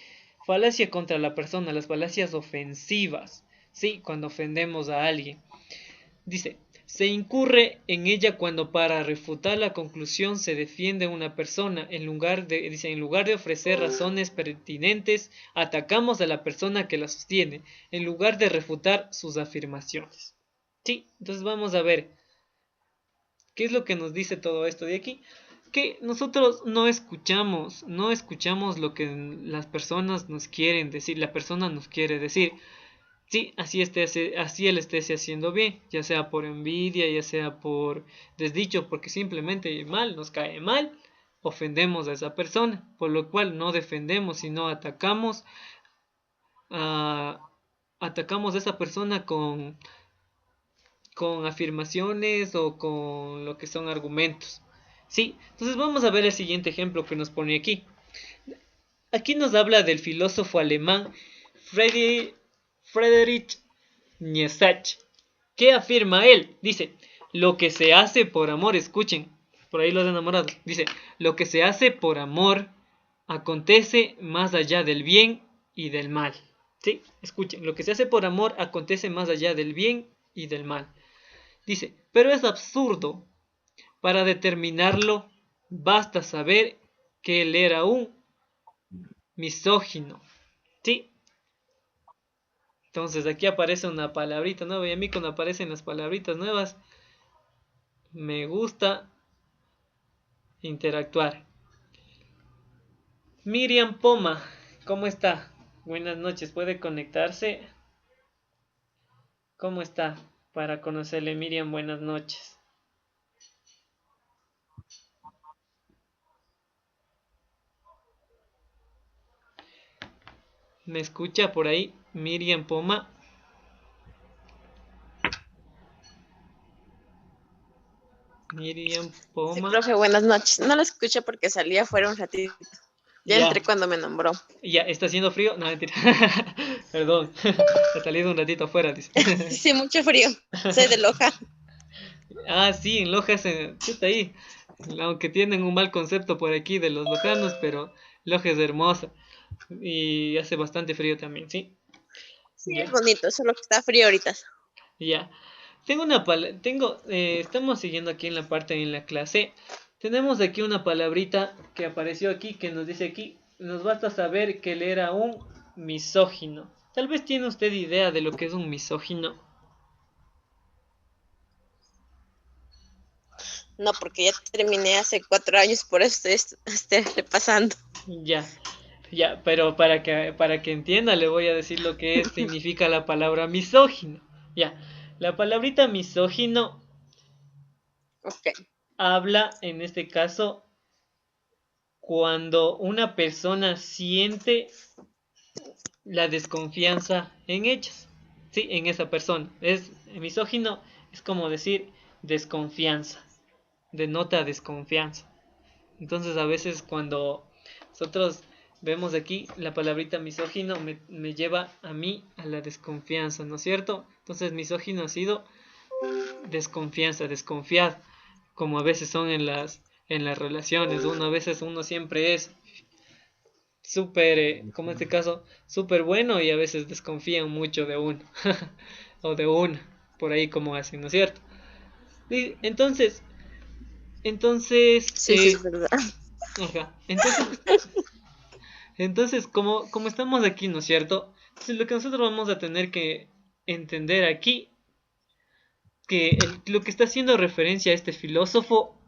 Falacia contra la persona, las falacias ofensivas. Sí, cuando ofendemos a alguien. Dice, se incurre en ella cuando para refutar la conclusión se defiende a una persona. Dice, en lugar de ofrecer razones pertinentes, atacamos a la persona que la sostiene, en lugar de refutar sus afirmaciones. Sí, entonces vamos a ver qué es lo que nos dice todo esto de aquí. Que nosotros no escuchamos lo que las personas nos quieren decir, la persona nos quiere decir. Sí, así él esté haciendo bien, ya sea por envidia, ya sea por desdicho, porque simplemente nos cae mal, ofendemos a esa persona, por lo cual no defendemos, sino atacamos a esa persona con afirmaciones o con lo que son argumentos. Sí, entonces vamos a ver el siguiente ejemplo que nos pone aquí. Aquí nos habla del filósofo alemán Friedrich Nietzsche. ¿Qué afirma él? Dice, lo que se hace por amor, escuchen, por ahí los enamorados, dice, lo que se hace por amor acontece más allá del bien y del mal. Sí, escuchen, lo que se hace por amor acontece más allá del bien y del mal. Dice, pero es absurdo. Para determinarlo, basta saber que él era un misógino. ¿Sí? Entonces aquí aparece una palabrita nueva y a mí cuando aparecen las palabritas nuevas me gusta interactuar. Miriam Poma, ¿cómo está? Buenas noches, ¿puede conectarse? ¿Cómo está? Para conocerle, Miriam, buenas noches. ¿Me escucha por ahí Miriam Poma? Miriam Poma. Sí, profe, buenas noches. No lo escuché porque salí afuera un ratito. Ya entré cuando me nombró. Ya, ¿está haciendo frío? No, mentira. Perdón. He salido un ratito afuera, dice. Sí, mucho frío. Soy de Loja. Ah, sí, en Loja está ahí. Aunque tienen un mal concepto por aquí de los lojanos, pero Loja es hermosa. Y hace bastante frío también, ¿sí? Sí, es bonito, solo que está frío ahorita. Ya. Estamos siguiendo aquí en la parte en la clase. Tenemos aquí una palabrita que apareció aquí, que nos dice aquí, nos basta saber que él era un misógino. Tal vez tiene usted idea de lo que es un misógino. No, porque ya terminé hace 4 años, por eso estoy repasando. Ya, pero para que entienda le voy a decir lo que significa la palabra misógino. Ya, la palabrita misógino habla en este caso cuando una persona siente la desconfianza en ellas, sí, en esa persona. Misógino es como decir desconfianza, denota desconfianza. Entonces a veces cuando nosotros vemos aquí la palabrita misógino me lleva a mí a la desconfianza, ¿no es cierto? Entonces misógino ha sido desconfianza, desconfiado, como a veces son en las relaciones. A veces uno siempre es súper, como en este caso, súper bueno y a veces desconfían mucho de uno o de una, por ahí como hacen, ¿no es cierto? Y entonces sí, es verdad. Ajá, entonces como estamos aquí, ¿no es cierto? Entonces lo que nosotros vamos a tener que entender aquí que lo que está haciendo referencia a este filósofo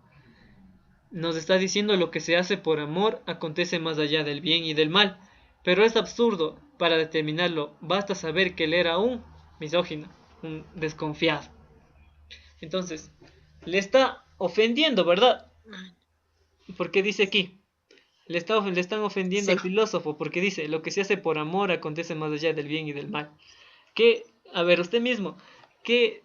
nos está diciendo lo que se hace por amor acontece más allá del bien y del mal. Pero es absurdo. Para determinarlo, basta saber que él era un misógino, un desconfiado. Entonces, le está ofendiendo, ¿verdad? Porque dice aquí, le están ofendiendo al filósofo, porque dice, lo que se hace por amor acontece más allá del bien y del mal. Que, a ver, usted mismo, que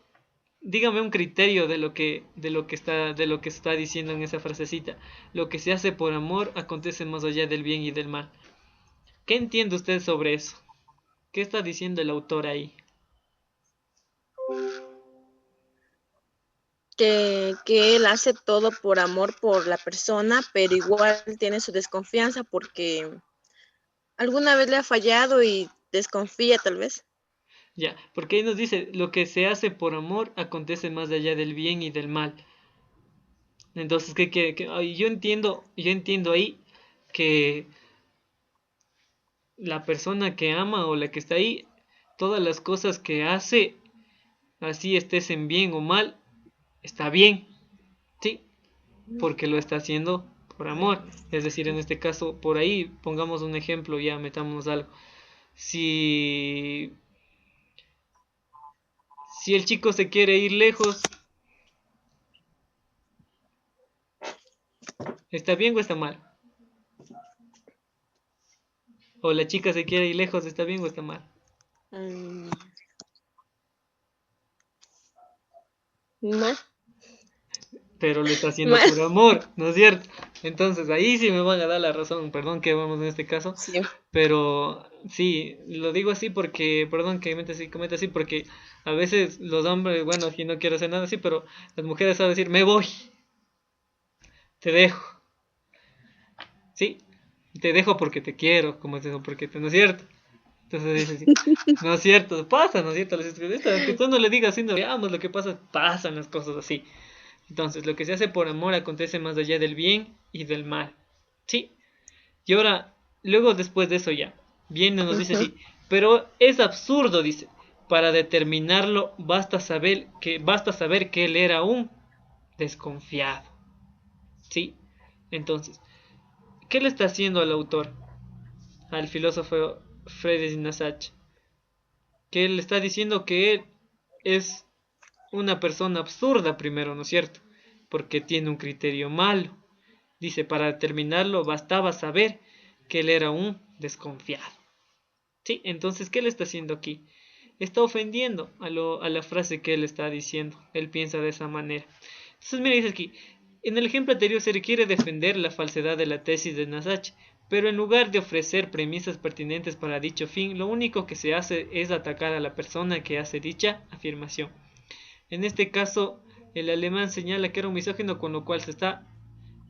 dígame un criterio de lo que está diciendo en esa frasecita. Lo que se hace por amor acontece más allá del bien y del mal. ¿Qué entiende usted sobre eso? ¿Qué está diciendo el autor ahí? Que él hace todo por amor por la persona, pero igual tiene su desconfianza porque alguna vez le ha fallado y desconfía tal vez. Ya, porque ahí nos dice, lo que se hace por amor acontece más allá del bien y del mal. Entonces, ay, yo entiendo ahí que la persona que ama o la que está ahí, todas las cosas que hace, así estés en bien o mal, está bien, ¿sí? Porque lo está haciendo por amor. Es decir, en este caso, por ahí, pongamos un ejemplo, ya metamos algo. Si el chico se quiere ir lejos, ¿está bien o está mal? O la chica se quiere ir lejos, ¿está bien o está mal? Mal. Pero lo está haciendo por amor, ¿no es cierto? Entonces ahí sí me van a dar la razón, perdón que vamos en este caso, Sí. pero sí, lo digo así porque, perdón que comente así, porque a veces los hombres, bueno, aquí no quiero hacer nada así, pero las mujeres saben decir, me voy, te dejo, ¿sí? Te dejo porque te quiero, como es eso, porque no es cierto. Entonces dice así, no es cierto, pasa, ¿no es cierto? Que tú no le digas así, no veamos lo que pasa, pasan las cosas así. Entonces, lo que se hace por amor acontece más allá del bien y del mal. ¿Sí? Y ahora, luego después de eso ya, viene y nos dice así, pero es absurdo, dice, para determinarlo basta saber que él era un desconfiado. ¿Sí? Entonces, ¿qué le está haciendo al autor, al filósofo Friedrich Nietzsche? Que él está diciendo que él es una persona absurda primero, ¿no es cierto? Porque tiene un criterio malo. Dice, para determinarlo bastaba saber que él era un desconfiado. Sí, entonces, ¿qué le está haciendo aquí? Está ofendiendo a la frase que él está diciendo. Él piensa de esa manera. Entonces, mira, dice aquí, en el ejemplo anterior se requiere defender la falsedad de la tesis de Nietzsche, pero en lugar de ofrecer premisas pertinentes para dicho fin, lo único que se hace es atacar a la persona que hace dicha afirmación. En este caso, el alemán señala que era un misógino, con lo cual se está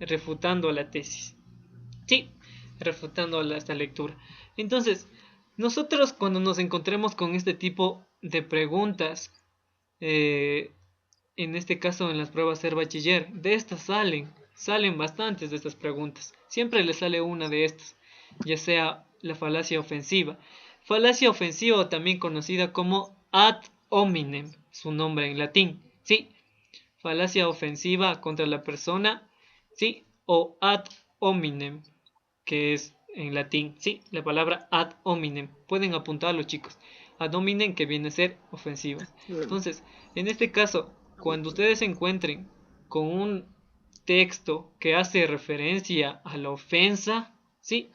refutando a la tesis. Sí, refutando a esta lectura. Entonces, nosotros cuando nos encontremos con este tipo de preguntas, en este caso en las pruebas ser bachiller, de estas salen bastantes de estas preguntas. Siempre le sale una de estas, ya sea la falacia ofensiva. Falacia ofensiva, también conocida como ad hominem, su nombre en latín. Sí, falacia ofensiva contra la persona, sí, o ad hominem, que es en latín, sí, la palabra ad hominem. Pueden apuntarlo, chicos. Ad hominem, que viene a ser ofensiva. Entonces, en este caso, cuando ustedes se encuentren con un texto que hace referencia a la ofensa, sí,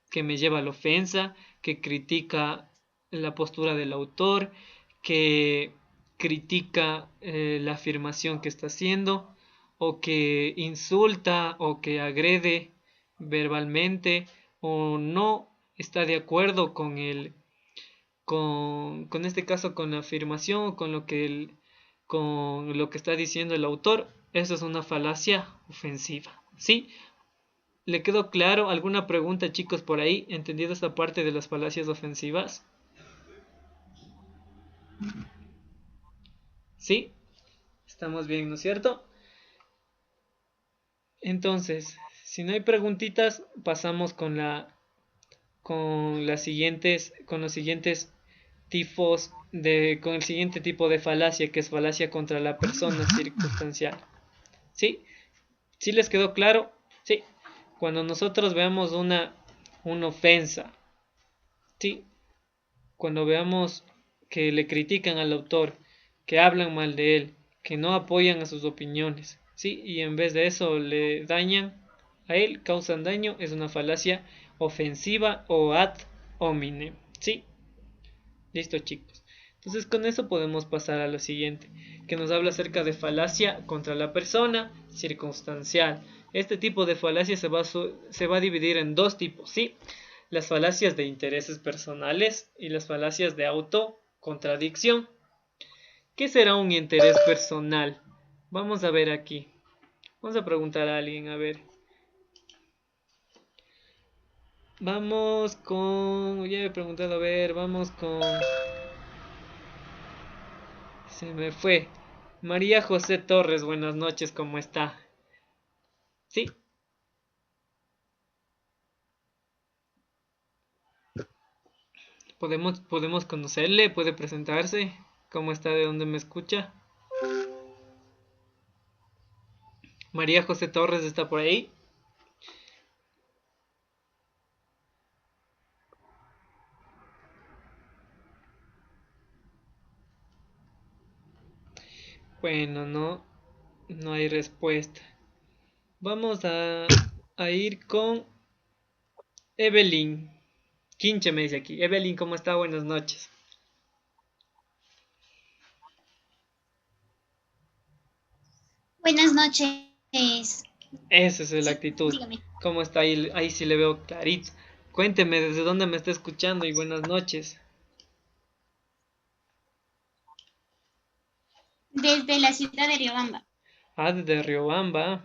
que me lleva a la ofensa, que critica la postura del autor, que critica la afirmación que está haciendo, o que insulta o que agrede verbalmente, o no está de acuerdo con con este caso, con la afirmación, con lo que está diciendo el autor. Eso es una falacia ofensiva, ¿sí? ¿Le quedó claro? ¿Alguna pregunta, chicos, por ahí? ¿Entendido esta parte de las falacias ofensivas? ¿Sí? Estamos bien, ¿no es cierto? Entonces, si no hay preguntitas, pasamos con los siguientes tipos con el siguiente tipo de falacia, que es falacia contra la persona circunstancial. ¿Sí? ¿Sí les quedó claro? Sí. Cuando nosotros veamos una ofensa, ¿sí? Cuando veamos que le critican al autor, que hablan mal de él, que no apoyan a sus opiniones, ¿sí? Y en vez de eso le dañan a él, causan daño, es una falacia ofensiva o ad hominem, ¿sí? Listo, chicos. Entonces con eso podemos pasar a lo siguiente, que nos habla acerca de falacia contra la persona circunstancial. Este tipo de falacia se va a dividir en dos tipos, ¿sí? Las falacias de intereses personales y las falacias de autocontradicción. ¿Qué será un interés personal? Vamos a ver aquí. Vamos a preguntar a alguien, a ver. Vamos con... Ya he preguntado, a ver, vamos con... Se me fue. María José Torres, buenas noches, ¿cómo está? ¿Sí? ¿Podemos conocerle? ¿Puede presentarse? ¿Cómo está? ¿De dónde me escucha? María José Torres está por ahí. Bueno, no hay respuesta. Vamos a ir con Evelyn. Quinche me dice aquí. Evelyn, ¿cómo está? Buenas noches. Buenas noches. Esa es la Sí, actitud. dígame. ¿Cómo está? Ahí sí le veo clarito. Cuénteme desde dónde me está escuchando y buenas noches. Desde la ciudad de Riobamba. Ah, desde Riobamba.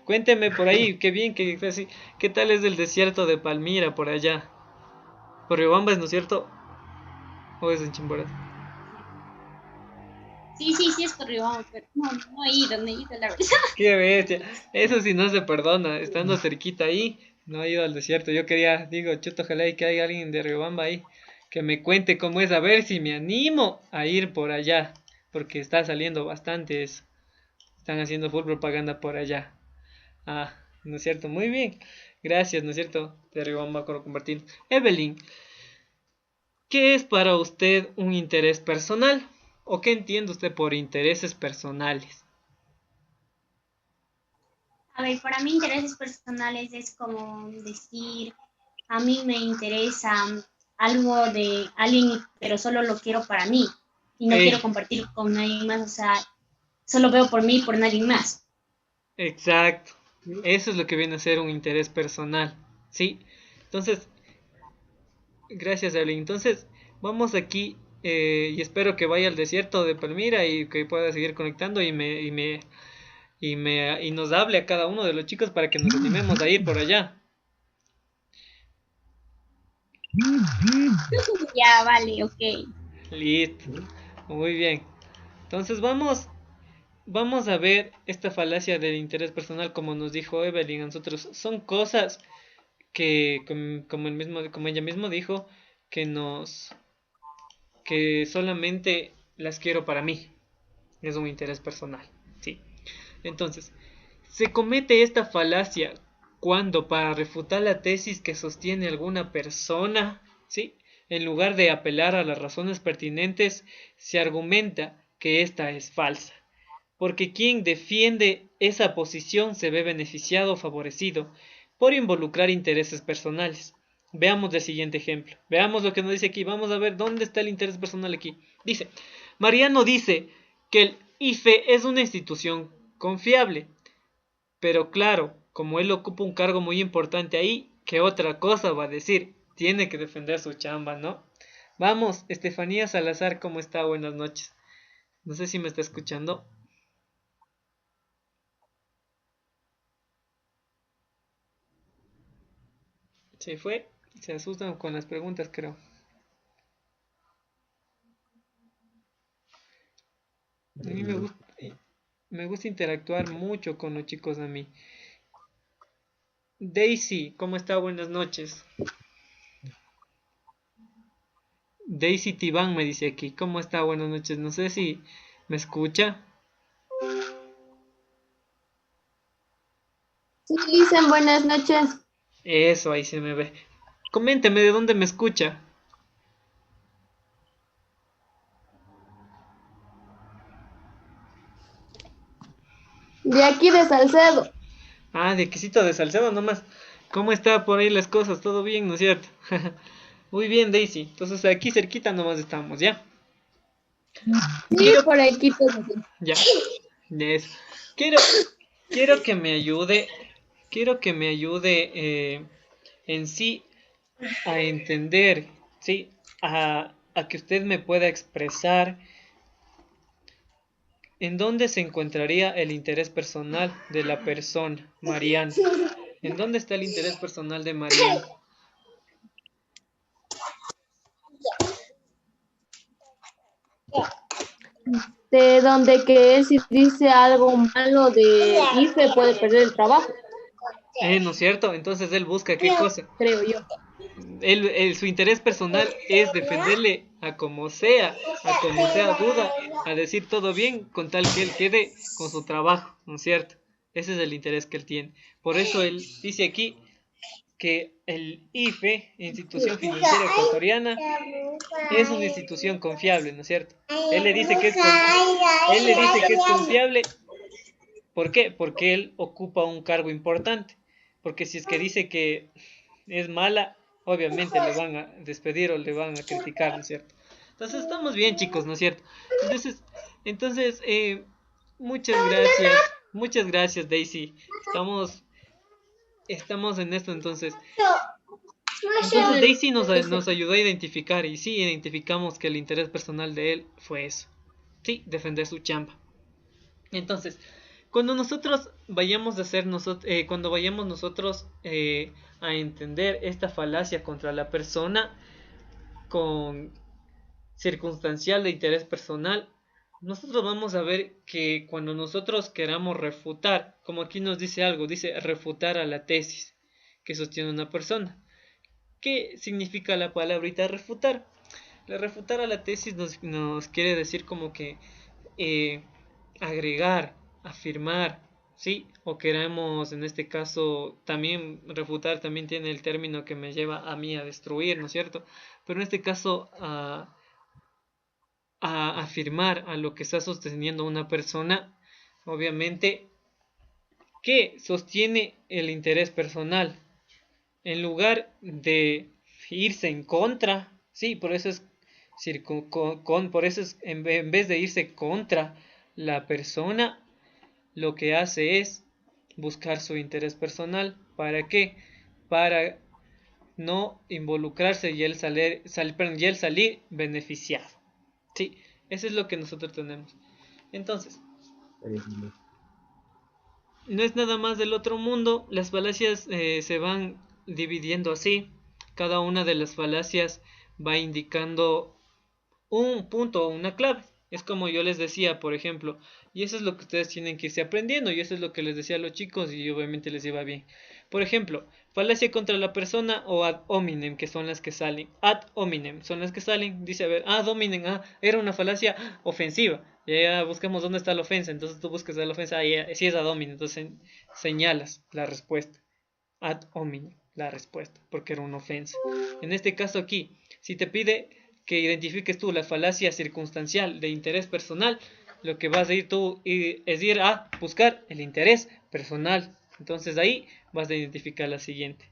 Cuénteme por ahí, qué bien, ¿qué tal es el desierto de Palmira por allá? Por Riobamba es, ¿no es cierto? ¿O es en Chimborazo? Sí, es por Riobamba, pero no he ido, la verdad. Qué bestia. Eso sí no se perdona, estando cerquita ahí, no he ido al desierto. Yo quería, digo, chuto, ojalá y que haya alguien de Riobamba ahí que me cuente cómo es, a ver si me animo a ir por allá, porque está saliendo bastante eso. Están haciendo full propaganda por allá. Ah, ¿no es cierto? Muy bien. Gracias, ¿no es cierto? De Riobamba por compartir. Evelyn, ¿qué es para usted un interés personal? ¿O qué entiende usted por intereses personales? A ver, para mí intereses personales es como decir, a mí me interesa algo de alguien, pero solo lo quiero para mí y no quiero compartir con nadie más, o sea, solo veo por mí y por nadie más. Exacto. Eso es lo que viene a ser un interés personal, ¿sí? Entonces, gracias, Evelyn. Entonces, vamos aquí y espero que vaya al desierto de Palmira y que pueda seguir conectando y nos hable a cada uno de los chicos para que nos animemos a ir por allá. Ya, vale, ok. Listo. Muy bien. Entonces vamos a ver esta falacia del interés personal, como nos dijo Evelyn a nosotros. Son cosas que, como ella misma dijo, que solamente las quiero para mí. Es un interés personal. Sí. Entonces, se comete esta falacia cuando para refutar la tesis que sostiene alguna persona, ¿sí? En lugar de apelar a las razones pertinentes, se argumenta que esta es falsa, porque quien defiende esa posición se ve beneficiado o favorecido por involucrar intereses personales. Veamos el siguiente ejemplo. Veamos lo que nos dice aquí. Vamos a ver dónde está el interés personal aquí. Dice, Mariano dice que el IFE es una institución confiable. Pero claro, como él ocupa un cargo muy importante ahí, ¿qué otra cosa va a decir? Tiene que defender su chamba, ¿no? Vamos, Estefanía Salazar, ¿cómo está? Buenas noches. No sé si me está escuchando. Se fue, se asustan con las preguntas, creo. A mí me gusta interactuar mucho con los chicos a mí. Daisy, ¿cómo está? Buenas noches. Daisy Tibán me dice aquí. ¿Cómo está? Buenas noches. No sé si me escucha. Sí, dicen buenas noches. Eso, ahí se me ve. Coménteme de dónde me escucha. De aquí de Salcedo. Ah, de Quisito de Salcedo nomás. ¿Cómo está por ahí las cosas? ¿Todo bien, no es cierto? Muy bien, Daisy. Entonces aquí cerquita nomás estamos, ¿ya? Sí, por aquí todo. Ya. Eso. Quiero que me ayude. Quiero que me ayude en sí a entender, ¿sí? A que usted me pueda expresar en dónde se encontraría el interés personal de la persona, Mariana. ¿En dónde está el interés personal de Mariana? De donde que él si dice algo malo de IFE puede perder el trabajo. ¿No es cierto? Entonces él busca qué cosa. Creo yo. Su interés personal es defenderle a como sea duda, a decir todo bien con tal que él quede con su trabajo, ¿no es cierto? Ese es el interés que él tiene. Por eso él dice aquí que el IFE, Institución Financiera Ecuatoriana, es una institución confiable, ¿no es cierto? Él le dice que es confiable. ¿Por qué? Porque él ocupa un cargo importante. Porque si es que dice que es mala, obviamente le van a despedir o le van a criticar, ¿no es cierto? Entonces estamos bien, chicos, ¿no es cierto? Entonces muchas gracias, Daisy. Estamos en esto, entonces Daisy nos ayudó a identificar, y sí, identificamos que el interés personal de él fue eso, sí, defender su chamba. Entonces, cuando nosotros vayamos a a entender esta falacia contra la persona con circunstancial de interés personal, nosotros vamos a ver que cuando nosotros queramos refutar, como aquí nos dice algo, dice refutar a la tesis que sostiene una persona. ¿Qué significa la palabrita refutar? Refutar a la tesis nos quiere decir como que agregar, afirmar, ¿sí? O queremos, en este caso, también refutar, también tiene el término que me lleva a mí a destruir, ¿no es cierto? Pero en este caso, a afirmar a lo que está sosteniendo una persona, obviamente, que sostiene el interés personal, en lugar de irse en contra, sí, por eso es en vez de irse contra la persona, lo que hace es buscar su interés personal. ¿Para qué? Para no involucrarse y él salir beneficiado. Sí, eso es lo que nosotros tenemos. Entonces, no es nada más del otro mundo. Las falacias se van dividiendo así. Cada una de las falacias va indicando un punto o una clave. Es como yo les decía, por ejemplo, y eso es lo que ustedes tienen que irse aprendiendo, y eso es lo que les decía a los chicos, y obviamente les iba bien. Por ejemplo, falacia contra la persona o ad hominem, que son las que salen. Ad hominem son las que salen. Dice, a ver, ad hominem, era una falacia ofensiva. Ya buscamos dónde está la ofensa, entonces tú buscas la ofensa, si es ad hominem, entonces señalas la respuesta. Ad hominem, la respuesta, porque era una ofensa. En este caso aquí, si te pide que identifiques tú la falacia circunstancial de interés personal, lo que vas a ir tú es ir a buscar el interés personal. Entonces ahí vas a identificar la siguiente.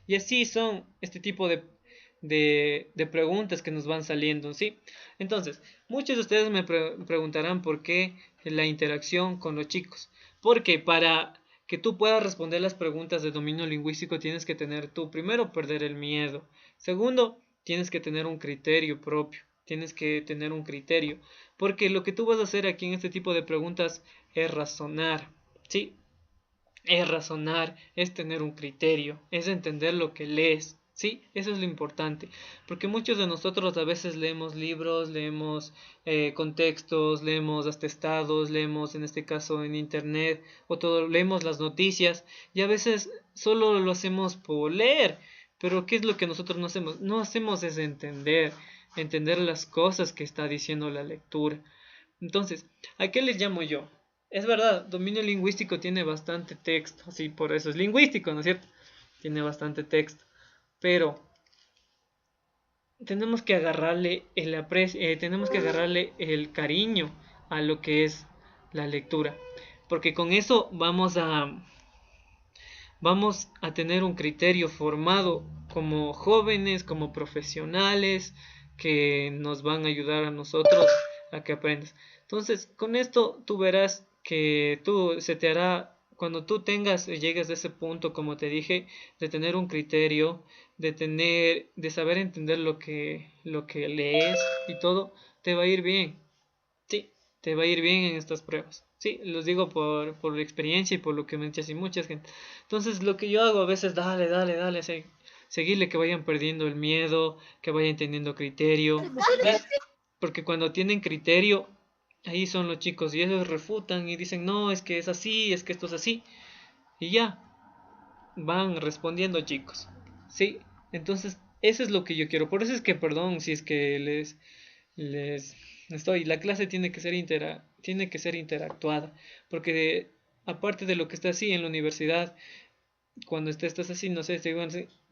Y así son este tipo de preguntas que nos van saliendo, ¿sí? Entonces, muchos de ustedes me preguntarán por qué la interacción con los chicos. Porque para que tú puedas responder las preguntas de dominio lingüístico tienes que tener tú, primero, perder el miedo. Segundo, tienes que tener un criterio propio. Tienes que tener un criterio. Porque lo que tú vas a hacer aquí en este tipo de preguntas es razonar, ¿sí? Es razonar, es tener un criterio, es entender lo que lees, ¿sí? Eso es lo importante. Porque muchos de nosotros a veces leemos libros, leemos contextos, leemos atestados, leemos en este caso en internet, leemos las noticias, y a veces solo lo hacemos por leer. Pero ¿qué es lo que nosotros no hacemos? No hacemos es entender. entender las cosas que está diciendo la lectura. Entonces, ¿a qué les llamo yo? Es verdad, dominio lingüístico tiene bastante texto, así por eso es lingüístico, ¿no es cierto? Tiene bastante texto, pero tenemos que agarrarle el tenemos que agarrarle el cariño a lo que es la lectura, porque con eso vamos a tener un criterio formado como jóvenes, como profesionales, que nos van a ayudar a nosotros a que aprendas. Entonces, con esto tú verás que se te hará, cuando tú llegues a ese punto, como te dije, de tener un criterio, de saber entender lo que lees y todo, te va a ir bien. Sí, te va a ir bien en estas pruebas. Sí, los digo por experiencia y por lo que me echas y mucha gente. Entonces, lo que yo hago a veces, dale, seguirle, que vayan perdiendo el miedo, que vayan teniendo criterio. Porque cuando tienen criterio, ahí son los chicos y ellos refutan y dicen, no, es que es así, es que esto es así. Y ya, van respondiendo, chicos. Sí, entonces, eso es lo que yo quiero. Por eso es que, perdón, si es que la clase tiene que ser interactuada, porque aparte de lo que está así en la universidad, cuando estás así, no sé,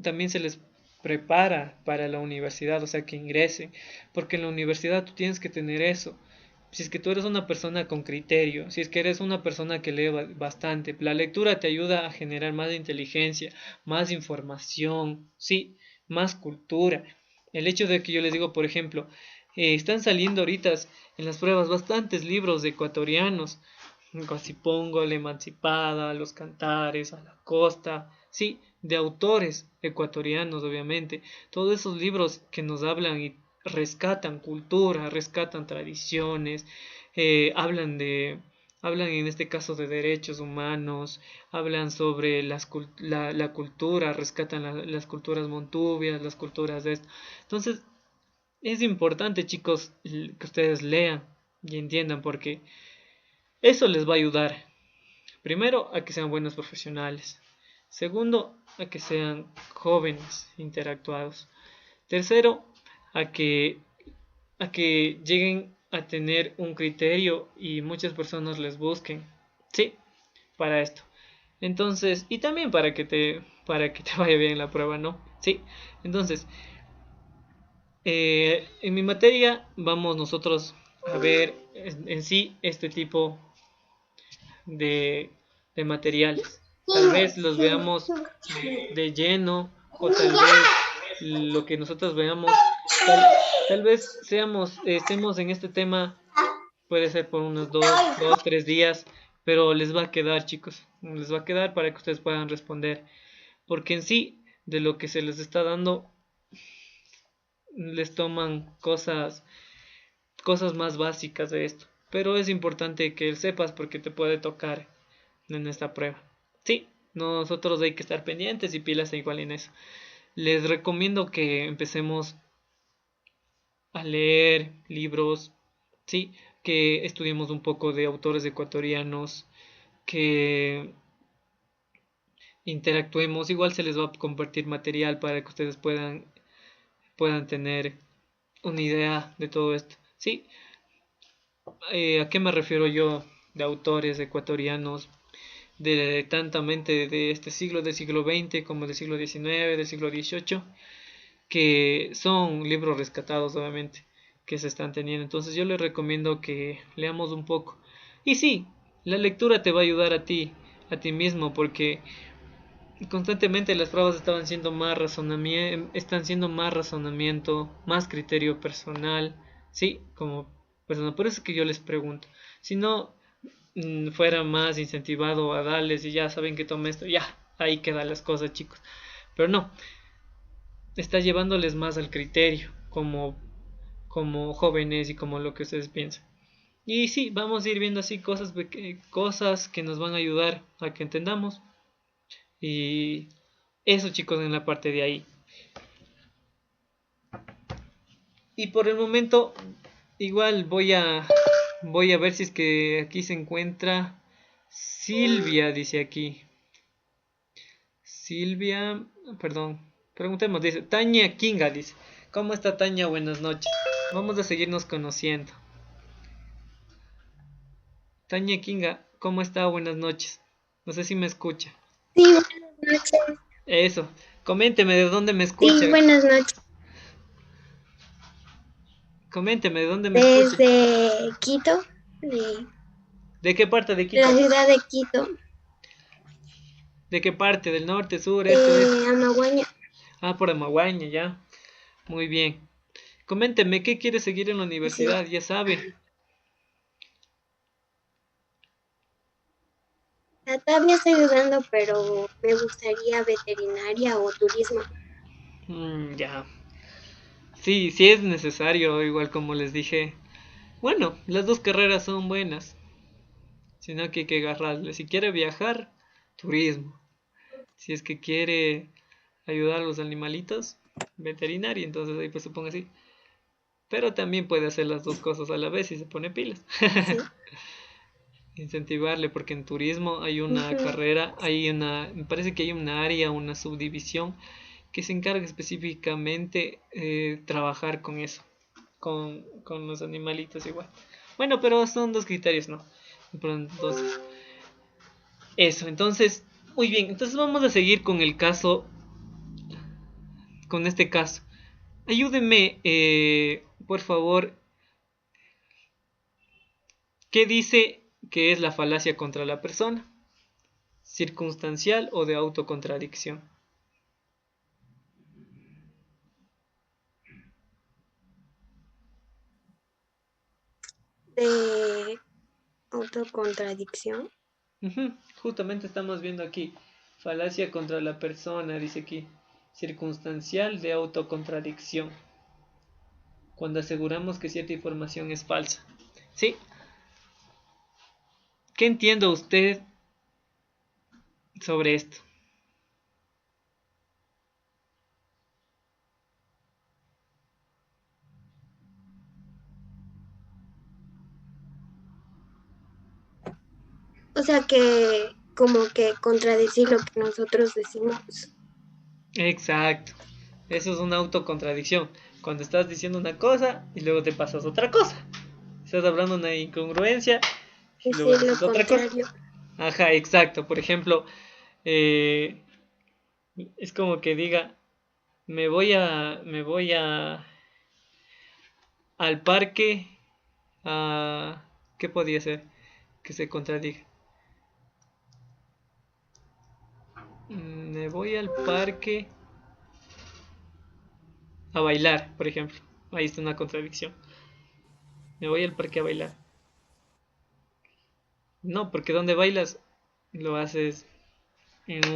también se les prepara para la universidad, o sea, que ingresen, porque en la universidad tú tienes que tener eso. Si es que tú eres una persona con criterio, si es que eres una persona que lee bastante, la lectura te ayuda a generar más inteligencia, más información, sí, más cultura. El hecho de que yo les digo, por ejemplo, están saliendo ahorita en las pruebas bastantes libros ecuatorianos, Guasipongo, La Emancipada, Los Cantares, A la Costa, sí, de autores ecuatorianos, obviamente. Todos esos libros que nos hablan y rescatan cultura, rescatan tradiciones, hablan en este caso de derechos humanos, hablan sobre la cultura, rescatan las culturas montubias, las culturas de esto. Entonces, es importante, chicos, que ustedes lean y entiendan, porque eso les va a ayudar, primero, a que sean buenos profesionales. Segundo, a que sean jóvenes, interactuados. Tercero, a que lleguen a tener un criterio y muchas personas les busquen. Sí, para esto. Entonces, y también para que te vaya bien la prueba, ¿no? Sí, entonces, en mi materia vamos nosotros a ver en sí este tipo de materiales. Tal vez los veamos de lleno, o tal vez lo que nosotros veamos, tal vez estemos en este tema, puede ser por unos 3 días, pero les va a quedar, chicos, les va a quedar para que ustedes puedan responder, porque en sí, de lo que se les está dando, les toman cosas más básicas de esto, pero es importante que sepas porque te puede tocar en esta prueba. Sí, nosotros hay que estar pendientes y pilas igual en eso. Les recomiendo que empecemos a leer libros, sí, que estudiemos un poco de autores ecuatorianos, que interactuemos. Igual se les va a compartir material para que ustedes puedan tener una idea de todo esto. Sí, ¿a qué me refiero yo de autores ecuatorianos? De tantamente de este siglo, del siglo XX, como del siglo XIX, del siglo XVIII, que son libros rescatados, obviamente, que se están teniendo. Entonces yo les recomiendo que leamos un poco. Y sí, la lectura te va a ayudar a ti mismo, porque constantemente las pruebas están siendo más razonamiento, más criterio personal, sí, como persona. Por eso es que yo les pregunto. Si no fuera más incentivado a darles y ya saben que tomé esto, ya, ahí quedan las cosas, chicos. Pero no, está llevándoles más al criterio, como jóvenes y como lo que ustedes piensan. Y sí, vamos a ir viendo así cosas que nos van a ayudar a que entendamos. Y eso, chicos, en la parte de ahí. Y por el momento, igual voy a ver si es que aquí se encuentra Silvia, dice aquí. Silvia, perdón, preguntemos, dice Tania Kinga, dice. ¿Cómo está Tania? Buenas noches. Vamos a seguirnos conociendo. Tania Kinga, ¿cómo está? Buenas noches. No sé si me escucha. Sí, buenas noches. Eso. Coménteme de dónde me escucha. Sí, buenas noches. Coménteme de dónde me escucha. Desde Quito. ¿De qué parte de Quito? La ciudad de Quito. ¿De qué parte? ¿Del norte, sur, este, oeste? Amaguaña. Ah, por Amaguaña, ya. Muy bien. Coménteme, ¿qué quiere seguir en la universidad? Sí. Ya sabe. Todavía estoy dudando, pero me gustaría veterinaria o turismo. Ya. Sí, sí es necesario, igual como les dije. Bueno, las dos carreras son buenas. Sino que hay que agarrarle. Si quiere viajar, turismo. Si es que quiere ayudar a los animalitos, veterinaria. Entonces ahí pues se pone así. Pero también puede hacer las dos cosas a la vez si se pone pilas. Sí. Incentivarle, porque en turismo hay una carrera, me parece que hay una área, una subdivisión que se encarga específicamente trabajar con eso, con los animalitos igual. Bueno, pero son dos criterios, ¿no? Entonces, eso, entonces, muy bien, entonces vamos a seguir con el caso, con este caso. Ayúdenme, por favor, ¿qué dice que es la falacia contra la persona? ¿Circunstancial o de autocontradicción? De autocontradicción. Justamente estamos viendo aquí. Falacia contra la persona, dice aquí. Circunstancial de autocontradicción. Cuando aseguramos que cierta información es falsa. ¿Sí? ¿Qué entiende usted sobre esto? O sea que como que contradecir lo que nosotros decimos. Exacto. Eso es una autocontradicción. Cuando estás diciendo una cosa y luego te pasas otra cosa. Estás hablando una incongruencia y luego dices otra cosa. Ajá, exacto. Por ejemplo, es como que diga, me voy al parque a... ¿Qué podría ser que se contradiga? Me voy al parque a bailar, por ejemplo. Ahí está una contradicción. Me voy al parque a bailar. No, porque donde bailas lo haces en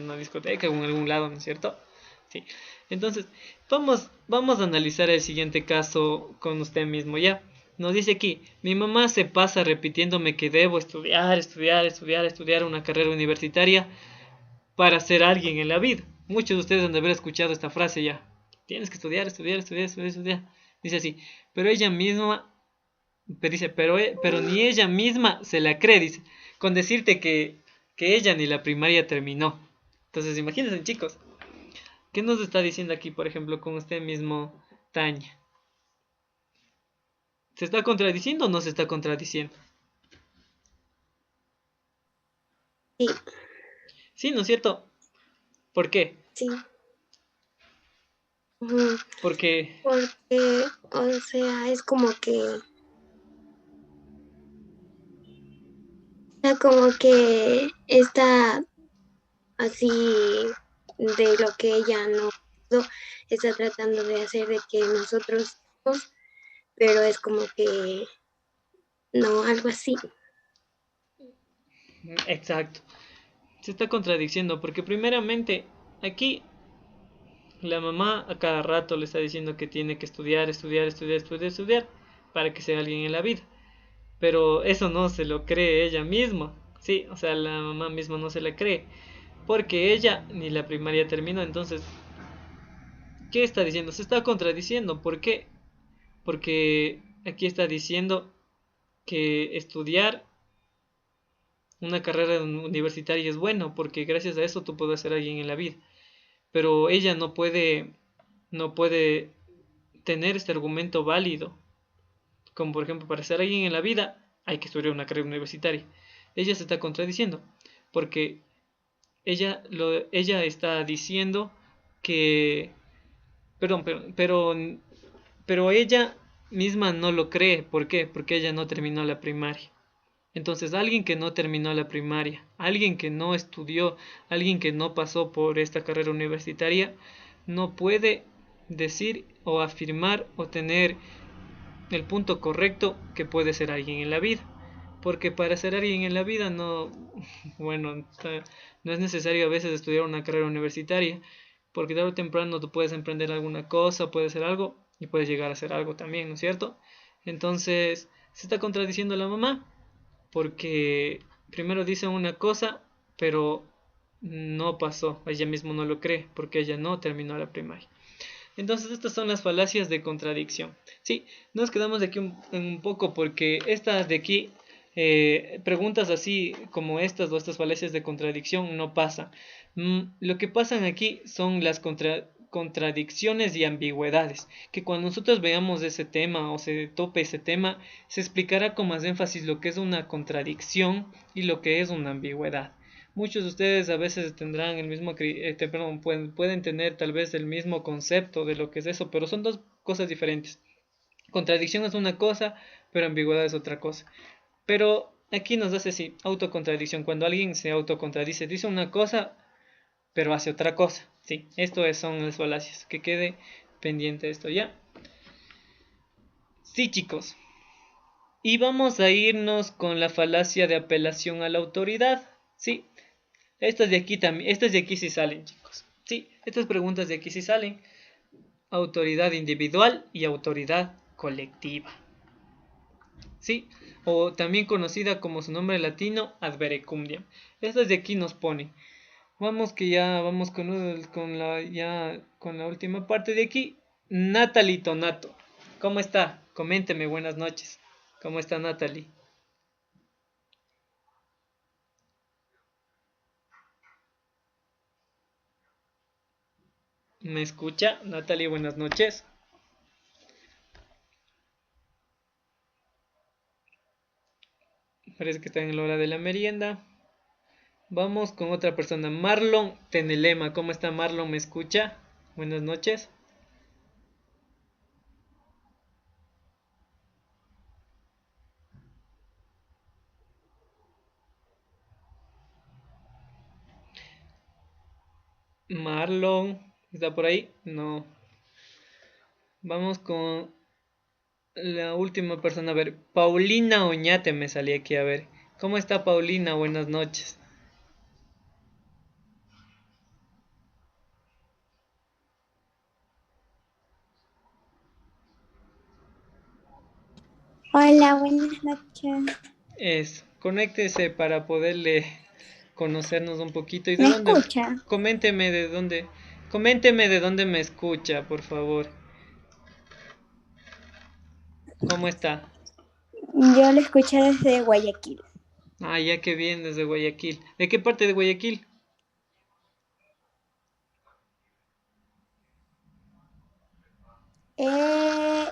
una discoteca o en algún lado, ¿no es cierto? Sí. Entonces, vamos a analizar el siguiente caso con usted mismo, ¿ya? Nos dice aquí, mi mamá se pasa repitiéndome que debo estudiar una carrera universitaria para ser alguien en la vida. Muchos de ustedes han de haber escuchado esta frase ya. Tienes que estudiar. Dice así, pero ella misma, pero ni ella misma se la cree, dice, con decirte que ella ni la primaria terminó. Entonces, imagínense, chicos, ¿qué nos está diciendo aquí, por ejemplo, con usted mismo, Tania? ¿Se está contradiciendo o no se está contradiciendo? Sí. Sí, ¿no es cierto? ¿Por qué? Sí. Porque, o sea, es como que está así de lo que ella no está tratando de hacer de que nosotros, pero es como que no, algo así. Exacto. Se está contradiciendo porque primeramente aquí la mamá a cada rato le está diciendo que tiene que estudiar para que sea alguien en la vida. Pero eso no se lo cree ella misma. Sí, o sea, la mamá misma no se la cree. Porque ella ni la primaria terminó. Entonces, ¿qué está diciendo? Se está contradiciendo. ¿Por qué? Porque aquí está diciendo que estudiar una carrera universitaria es bueno, porque gracias a eso tú puedes ser alguien en la vida. Pero ella no puede no puede tener este argumento válido. Como por ejemplo, para ser alguien en la vida hay que estudiar una carrera universitaria. Ella se está contradiciendo, porque ella está diciendo que, perdón, pero ella misma no lo cree. ¿Por qué? Porque ella no terminó la primaria. Entonces, alguien que no terminó la primaria, alguien que no estudió, alguien que no pasó por esta carrera universitaria, no puede decir o afirmar o tener el punto correcto que puede ser alguien en la vida. Porque para ser alguien en la vida no es necesario a veces estudiar una carrera universitaria, porque tarde o temprano tú puedes emprender alguna cosa, puedes hacer algo y puedes llegar a hacer algo también, ¿no es cierto? Entonces se está contradiciendo la mamá, porque primero dice una cosa, pero no pasó, ella misma no lo cree, porque ella no terminó la primaria. Entonces estas son las falacias de contradicción. Sí, nos quedamos de aquí un poco, porque estas de aquí, preguntas así como estas o estas falacias de contradicción no pasan. Lo que pasan aquí son las contradicciones y ambigüedades, que cuando nosotros veamos ese tema o se tope ese tema, se explicará con más énfasis lo que es una contradicción y lo que es una ambigüedad. Muchos de ustedes a veces tendrán el mismo, pueden tener tal vez el mismo concepto de lo que es eso, pero son dos cosas diferentes. Contradicción es una cosa, pero ambigüedad es otra cosa. Pero aquí nos hace así, autocontradicción. Cuando alguien se autocontradice, dice una cosa, pero hace otra cosa. Sí, esto son las falacias. Que quede pendiente esto, ¿ya? Sí, chicos. Y vamos a irnos con la falacia de apelación a la autoridad. Sí. Estas de aquí también, estas de aquí sí salen, chicos. Sí, estas preguntas de aquí sí salen. Autoridad individual y autoridad colectiva. Sí, o también conocida como su nombre latino, ad verecundiam. Estas de aquí nos ponen. Vamos con la última parte de aquí. Natalie Tonato. ¿Cómo está? Coménteme, buenas noches. ¿Cómo está Natalie? ¿Me escucha? Natalie, buenas noches. Parece que está en la hora de la merienda. Vamos con otra persona. Marlon Tenelema. ¿Cómo está Marlon? ¿Me escucha? Buenas noches. Marlon, ¿está por ahí? No. Vamos con la última persona. A ver, Paulina Oñate me salí aquí. A ver, ¿cómo está Paulina? Buenas noches. Hola, buenas noches. Conéctese para poderle conocernos un poquito. ¿Y de ¿Me dónde? escucha? Coménteme de dónde me escucha, por favor. ¿Cómo está? Yo lo escuché desde Guayaquil. Ah, ya que bien, desde Guayaquil. ¿De qué parte de Guayaquil?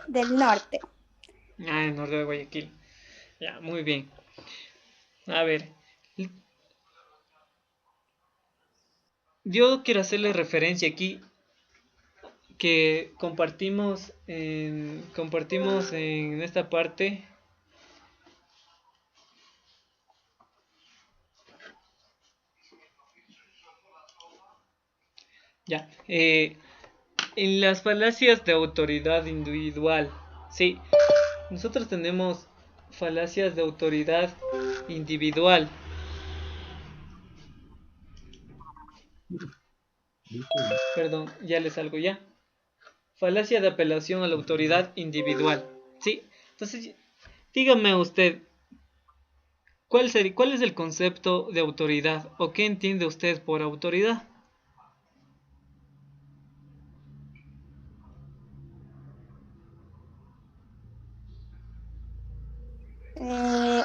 Del norte. Ah, el norte de Guayaquil. Ya, muy bien. A ver. Yo quiero hacerle referencia aquí que compartimos en esta parte. Ya, en las falacias de autoridad individual, sí, nosotros tenemos falacias de autoridad individual. Perdón, ya les salgo ya. Falacia de apelación a la autoridad individual, sí. Entonces, dígame usted, ¿cuál es el concepto de autoridad o qué entiende usted por autoridad?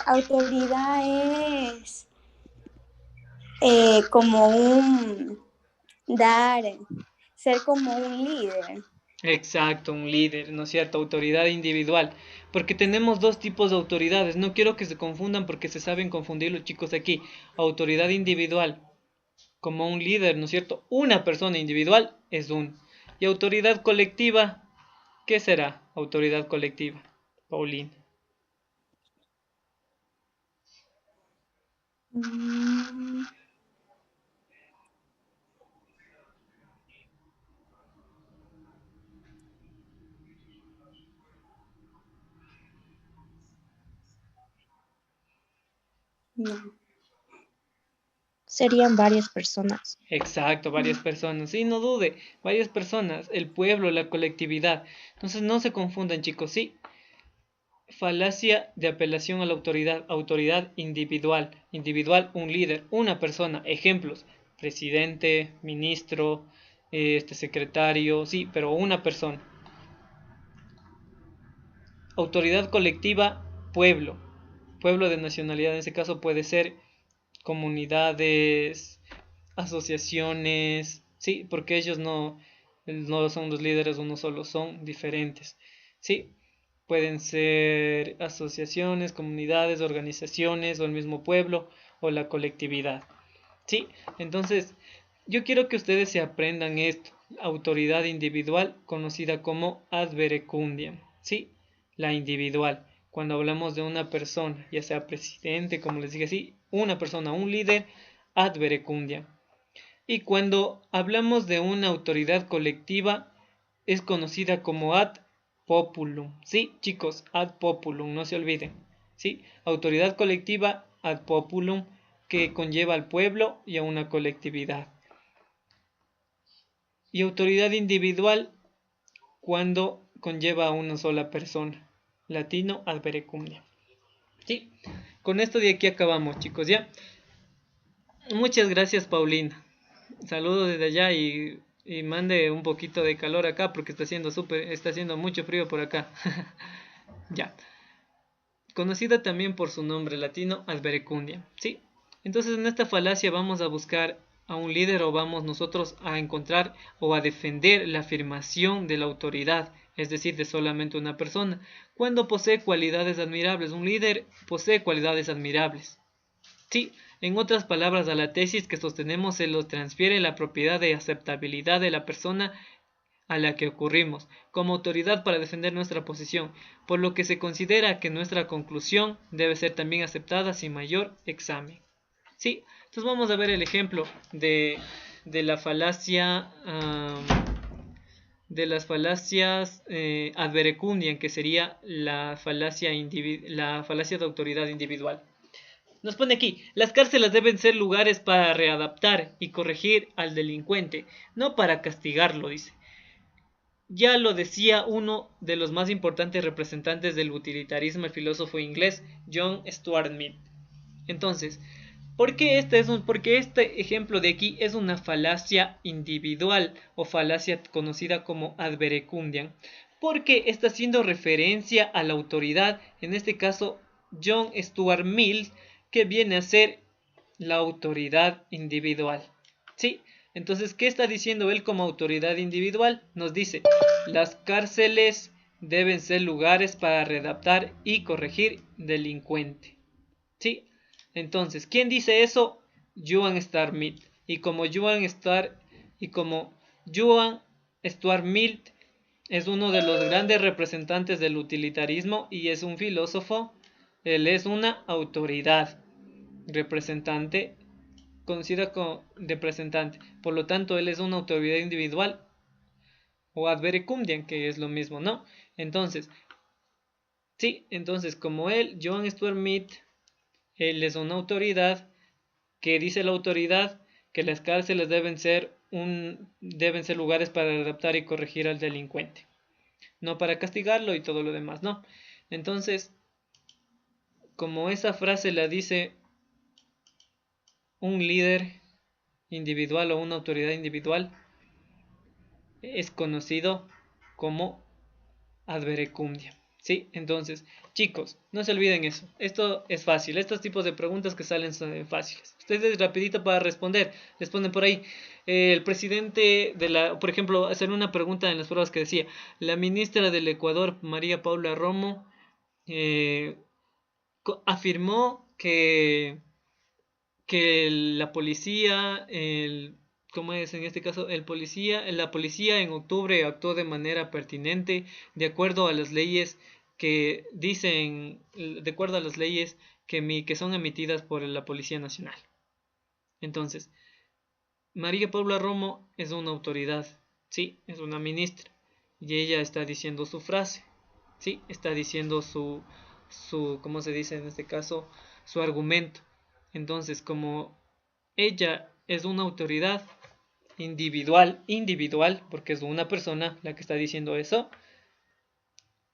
Autoridad es como ser como un líder. Exacto, un líder, ¿no es cierto? Autoridad individual. Porque tenemos dos tipos de autoridades. No quiero que se confundan porque se saben confundir los chicos aquí. Autoridad individual como un líder, ¿no es cierto? Una persona individual es un. Y autoridad colectiva, ¿qué será? Autoridad colectiva, Paulina. No. Serían varias personas. Exacto, varias personas. Sí, no dude, varias personas, el pueblo, la colectividad. Entonces no se confundan, chicos, sí. Falacia de apelación a la autoridad, autoridad individual, individual, un líder, una persona. Ejemplos: presidente, ministro, secretario, sí, pero una persona. Autoridad colectiva, pueblo, pueblo de nacionalidad, en ese caso puede ser comunidades, asociaciones, sí, porque ellos no son los líderes uno solo, son diferentes, sí, pueden ser asociaciones, comunidades, organizaciones o el mismo pueblo o la colectividad, sí. Entonces yo quiero que ustedes se aprendan esto: autoridad individual conocida como ad verecundiam, sí, la individual. Cuando hablamos de una persona, ya sea presidente, como les dije, sí, una persona, un líder, ad verecundiam. Y cuando hablamos de una autoridad colectiva, es conocida como ad populum. Sí, chicos, ad populum, no se olviden. Sí, autoridad colectiva ad populum, que conlleva al pueblo y a una colectividad. Y autoridad individual cuando conlleva a una sola persona. Latino ad verecundiam. Sí, con esto de aquí acabamos, chicos, ¿ya? Muchas gracias, Paulina. Saludos desde allá y mande un poquito de calor acá porque está haciendo mucho frío por acá. Ya. Conocida también por su nombre latino, ad verecundiam. Sí. Entonces en esta falacia vamos a buscar a un líder o vamos nosotros a encontrar o a defender la afirmación de la autoridad, es decir, de solamente una persona, cuando posee cualidades admirables. Un líder posee cualidades admirables. Sí, en otras palabras, a la tesis que sostenemos se nos transfiere la propiedad de aceptabilidad de la persona a la que ocurrimos, como autoridad para defender nuestra posición, por lo que se considera que nuestra conclusión debe ser también aceptada sin mayor examen. Sí, entonces vamos a ver el ejemplo de la falacia, de las falacias ad verecundiam, que sería la falacia de autoridad individual. Nos pone aquí: las cárceles deben ser lugares para readaptar y corregir al delincuente, no para castigarlo, dice. Ya lo decía uno de los más importantes representantes del utilitarismo, el filósofo inglés John Stuart Mill. Entonces, ¿por qué porque este ejemplo de aquí es una falacia individual o falacia conocida como ad verecundiam? Porque está haciendo referencia a la autoridad, en este caso John Stuart Mill, que viene a ser la autoridad individual. ¿Sí? Entonces, ¿qué está diciendo él como autoridad individual? Nos dice: las cárceles deben ser lugares para readaptar y corregir delincuente. ¿Sí? Entonces, ¿quién dice eso? Joan Stuart Mill. Y como Joan Stuart Mill es uno de los grandes representantes del utilitarismo y es un filósofo, él es una autoridad representante, conocida como representante. Por lo tanto, él es una autoridad individual o ad verecundiam, que es lo mismo, ¿no? Entonces, sí, entonces como él, Joan Stuart Mill, él es una autoridad que dice la autoridad que las cárceles deben ser lugares para adaptar y corregir al delincuente, no para castigarlo y todo lo demás, ¿no? Entonces, como esa frase la dice un líder individual o una autoridad individual, es conocido como ad verecundiam. ¿Sí? Entonces, chicos, no se olviden eso. Esto es fácil. Estos tipos de preguntas que salen son fáciles. Ustedes rapidito para responder. Les ponen por ahí. El presidente de la... Por ejemplo, hacer una pregunta en las pruebas que decía. La ministra del Ecuador, María Paula Romo, afirmó que la policía, ¿cómo es en este caso? La policía en octubre actuó de manera pertinente, de acuerdo a las leyes que dicen, de acuerdo a las leyes que son emitidas por la Policía Nacional. Entonces, María Paula Romo es una autoridad, sí, es una ministra, y ella está diciendo su frase, sí, está diciendo ¿cómo se dice en este caso? Su argumento. Entonces, como ella es una autoridad individual, porque es una persona la que está diciendo eso,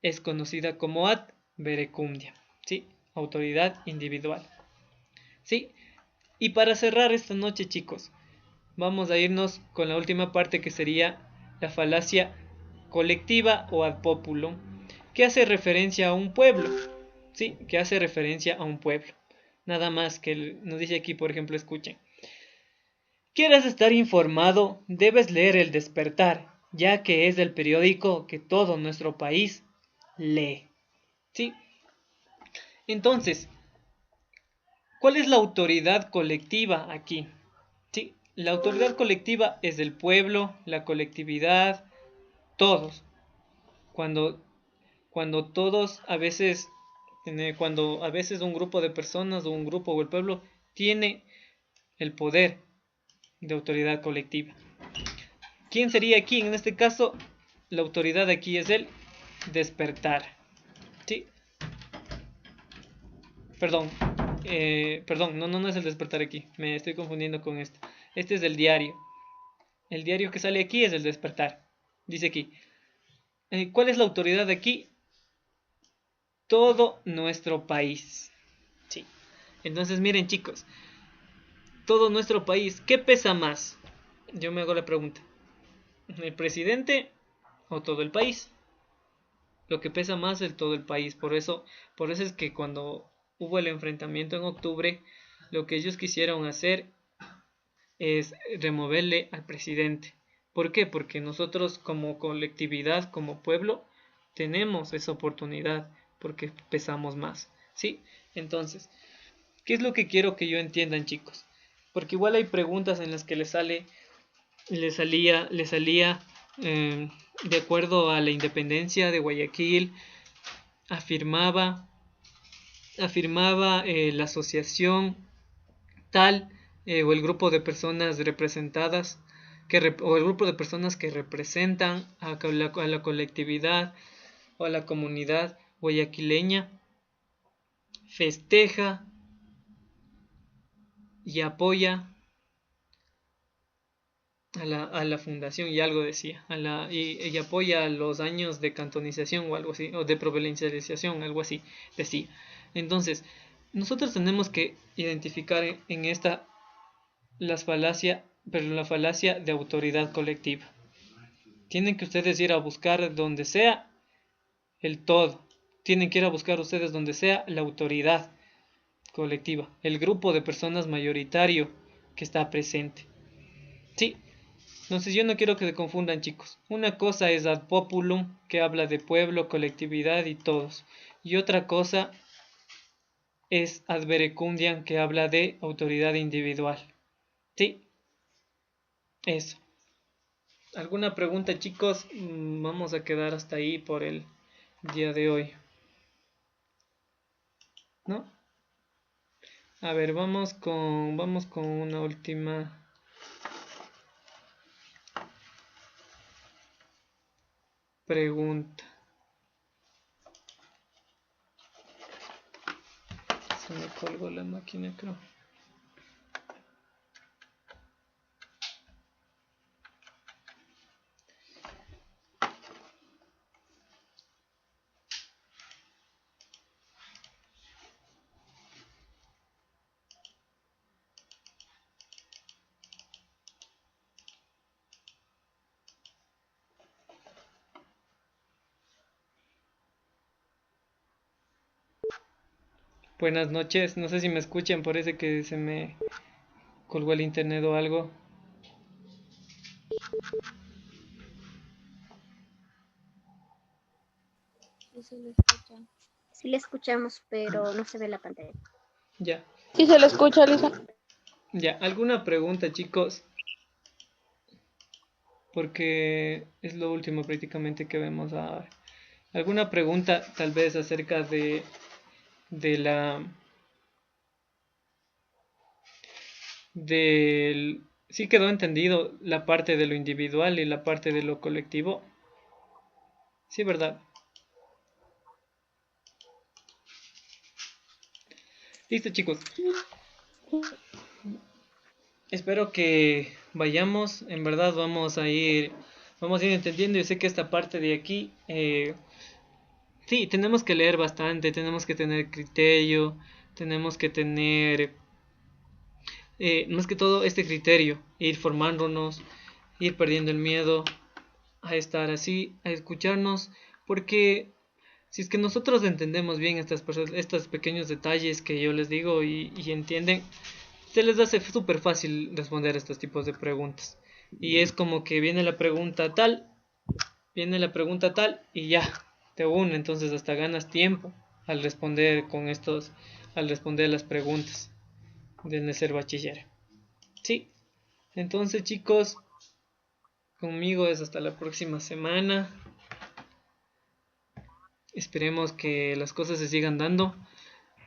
es conocida como ad verecundia, ¿sí? Autoridad individual, ¿sí? Y para cerrar esta noche, chicos, vamos a irnos con la última parte, que sería la falacia colectiva o ad populum, que hace referencia a un pueblo, ¿sí? Que hace referencia a un pueblo. Nada más que nos dice aquí, por ejemplo, escuchen. ¿Quieres estar informado? Debes leer El Despertar, ya que es el periódico que todo nuestro país lee. ¿Sí? Entonces, ¿cuál es la autoridad colectiva aquí? ¿Sí? La autoridad colectiva es del pueblo, la colectividad, todos. Cuando todos cuando a veces un grupo de personas o un grupo o el pueblo tiene el poder de autoridad colectiva. ¿Quién sería aquí? En este caso, la autoridad aquí es el despertar. ¿Sí? Perdón, no es el despertar aquí. Me estoy confundiendo con esto. Este es el diario. El diario que sale aquí es el despertar. Dice aquí. ¿Cuál es la autoridad aquí? Todo nuestro país. Sí. Entonces, miren, chicos. Todo nuestro país. ¿Qué pesa más? Yo me hago la pregunta. ¿El presidente o todo el país? Lo que pesa más es todo el país. Por eso es que cuando hubo el enfrentamiento en octubre, lo que ellos quisieron hacer es removerle al presidente. ¿Por qué? Porque nosotros como colectividad, como pueblo, tenemos esa oportunidad porque pesamos más. ¿Sí? Entonces, ¿qué es lo que quiero que yo entiendan, chicos? Porque igual hay preguntas en las que le salía de acuerdo a la independencia de Guayaquil, afirmaba la asociación tal o el grupo de personas representadas o el grupo de personas que representan a la colectividad o a la comunidad guayaquileña festeja y apoya a la fundación, y algo decía, y apoya los años de cantonización o algo así, o de provincialización, algo así decía. Entonces, nosotros tenemos que identificar en esta la falacia de autoridad colectiva. Tienen que ustedes ir a buscar donde sea el todo. Tienen que ir a buscar ustedes donde sea la autoridad colectiva, el grupo de personas mayoritario que está presente. Sí. Entonces yo no quiero que se confundan, chicos. Una cosa es ad populum, que habla de pueblo, colectividad y todos. Y otra cosa es ad verecundiam, que habla de autoridad individual. ¿Sí? Eso. ¿Alguna pregunta, chicos? Vamos a quedar hasta ahí por el día de hoy. ¿No? A ver, vamos con una última pregunta. Se me colgó la máquina, creo. Buenas noches, no sé si me escuchan, parece que se me colgó el internet o algo. Sí le escuchamos, pero no se ve la pantalla. Ya. Sí se le escucha, Lisa. Ya, ¿alguna pregunta, chicos? Porque es lo último prácticamente que vemos ahora. ¿Alguna pregunta tal vez acerca de la del sí quedó entendido la parte de lo individual y la parte de lo colectivo? Sí, ¿verdad? Listo, chicos. Espero que vayamos, en verdad vamos a ir entendiendo. Yo sé que esta parte de aquí, sí, tenemos que leer bastante, tenemos que tener criterio, tenemos que tener, más que todo este criterio, ir formándonos, ir perdiendo el miedo a estar así, a escucharnos, porque si es que nosotros entendemos bien estos pequeños detalles que yo les digo y entienden, se les hace súper fácil responder a estos tipos de preguntas. Y es como que viene la pregunta tal y ya, te une, entonces hasta ganas tiempo al responder las preguntas de ser bachiller. Sí, entonces chicos, conmigo es hasta la próxima semana. Esperemos que las cosas se sigan dando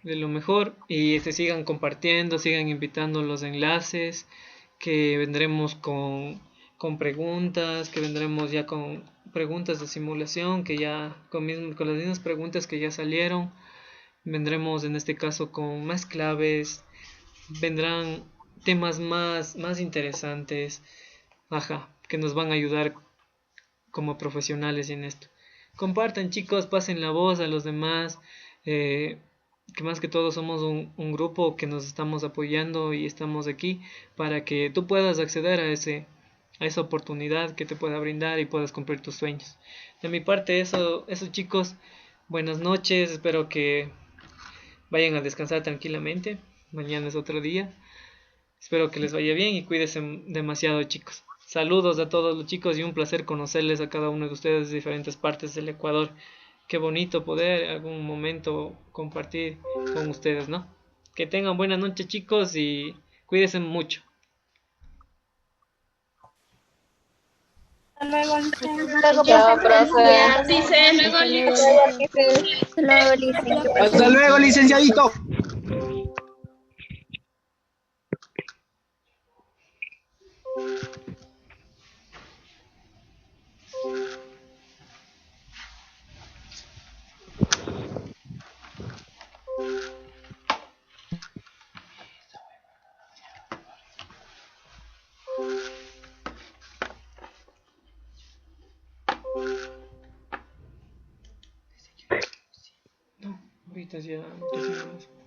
de lo mejor y se sigan compartiendo, sigan invitando los enlaces, que vendremos con preguntas, que vendremos ya con preguntas de simulación, que ya con las mismas preguntas que ya salieron, vendremos en este caso con más claves, vendrán temas más interesantes, que nos van a ayudar como profesionales en esto. Compartan, chicos, pasen la voz a los demás, que más que todo somos un grupo que nos estamos apoyando y estamos aquí para que tú puedas acceder a esa oportunidad que te pueda brindar y puedas cumplir tus sueños. De mi parte, eso chicos, buenas noches, espero que vayan a descansar tranquilamente, mañana es otro día, espero que les vaya bien y cuídense demasiado, chicos. Saludos a todos los chicos y un placer conocerles a cada uno de ustedes de diferentes partes del Ecuador. Qué bonito poder algún momento compartir con ustedes, ¿no? Que tengan buena noche, chicos, y cuídense mucho. Hasta luego, Chao, profe. Hasta luego, Licen. Hasta luego, licenciadito. No, ahorita ya no.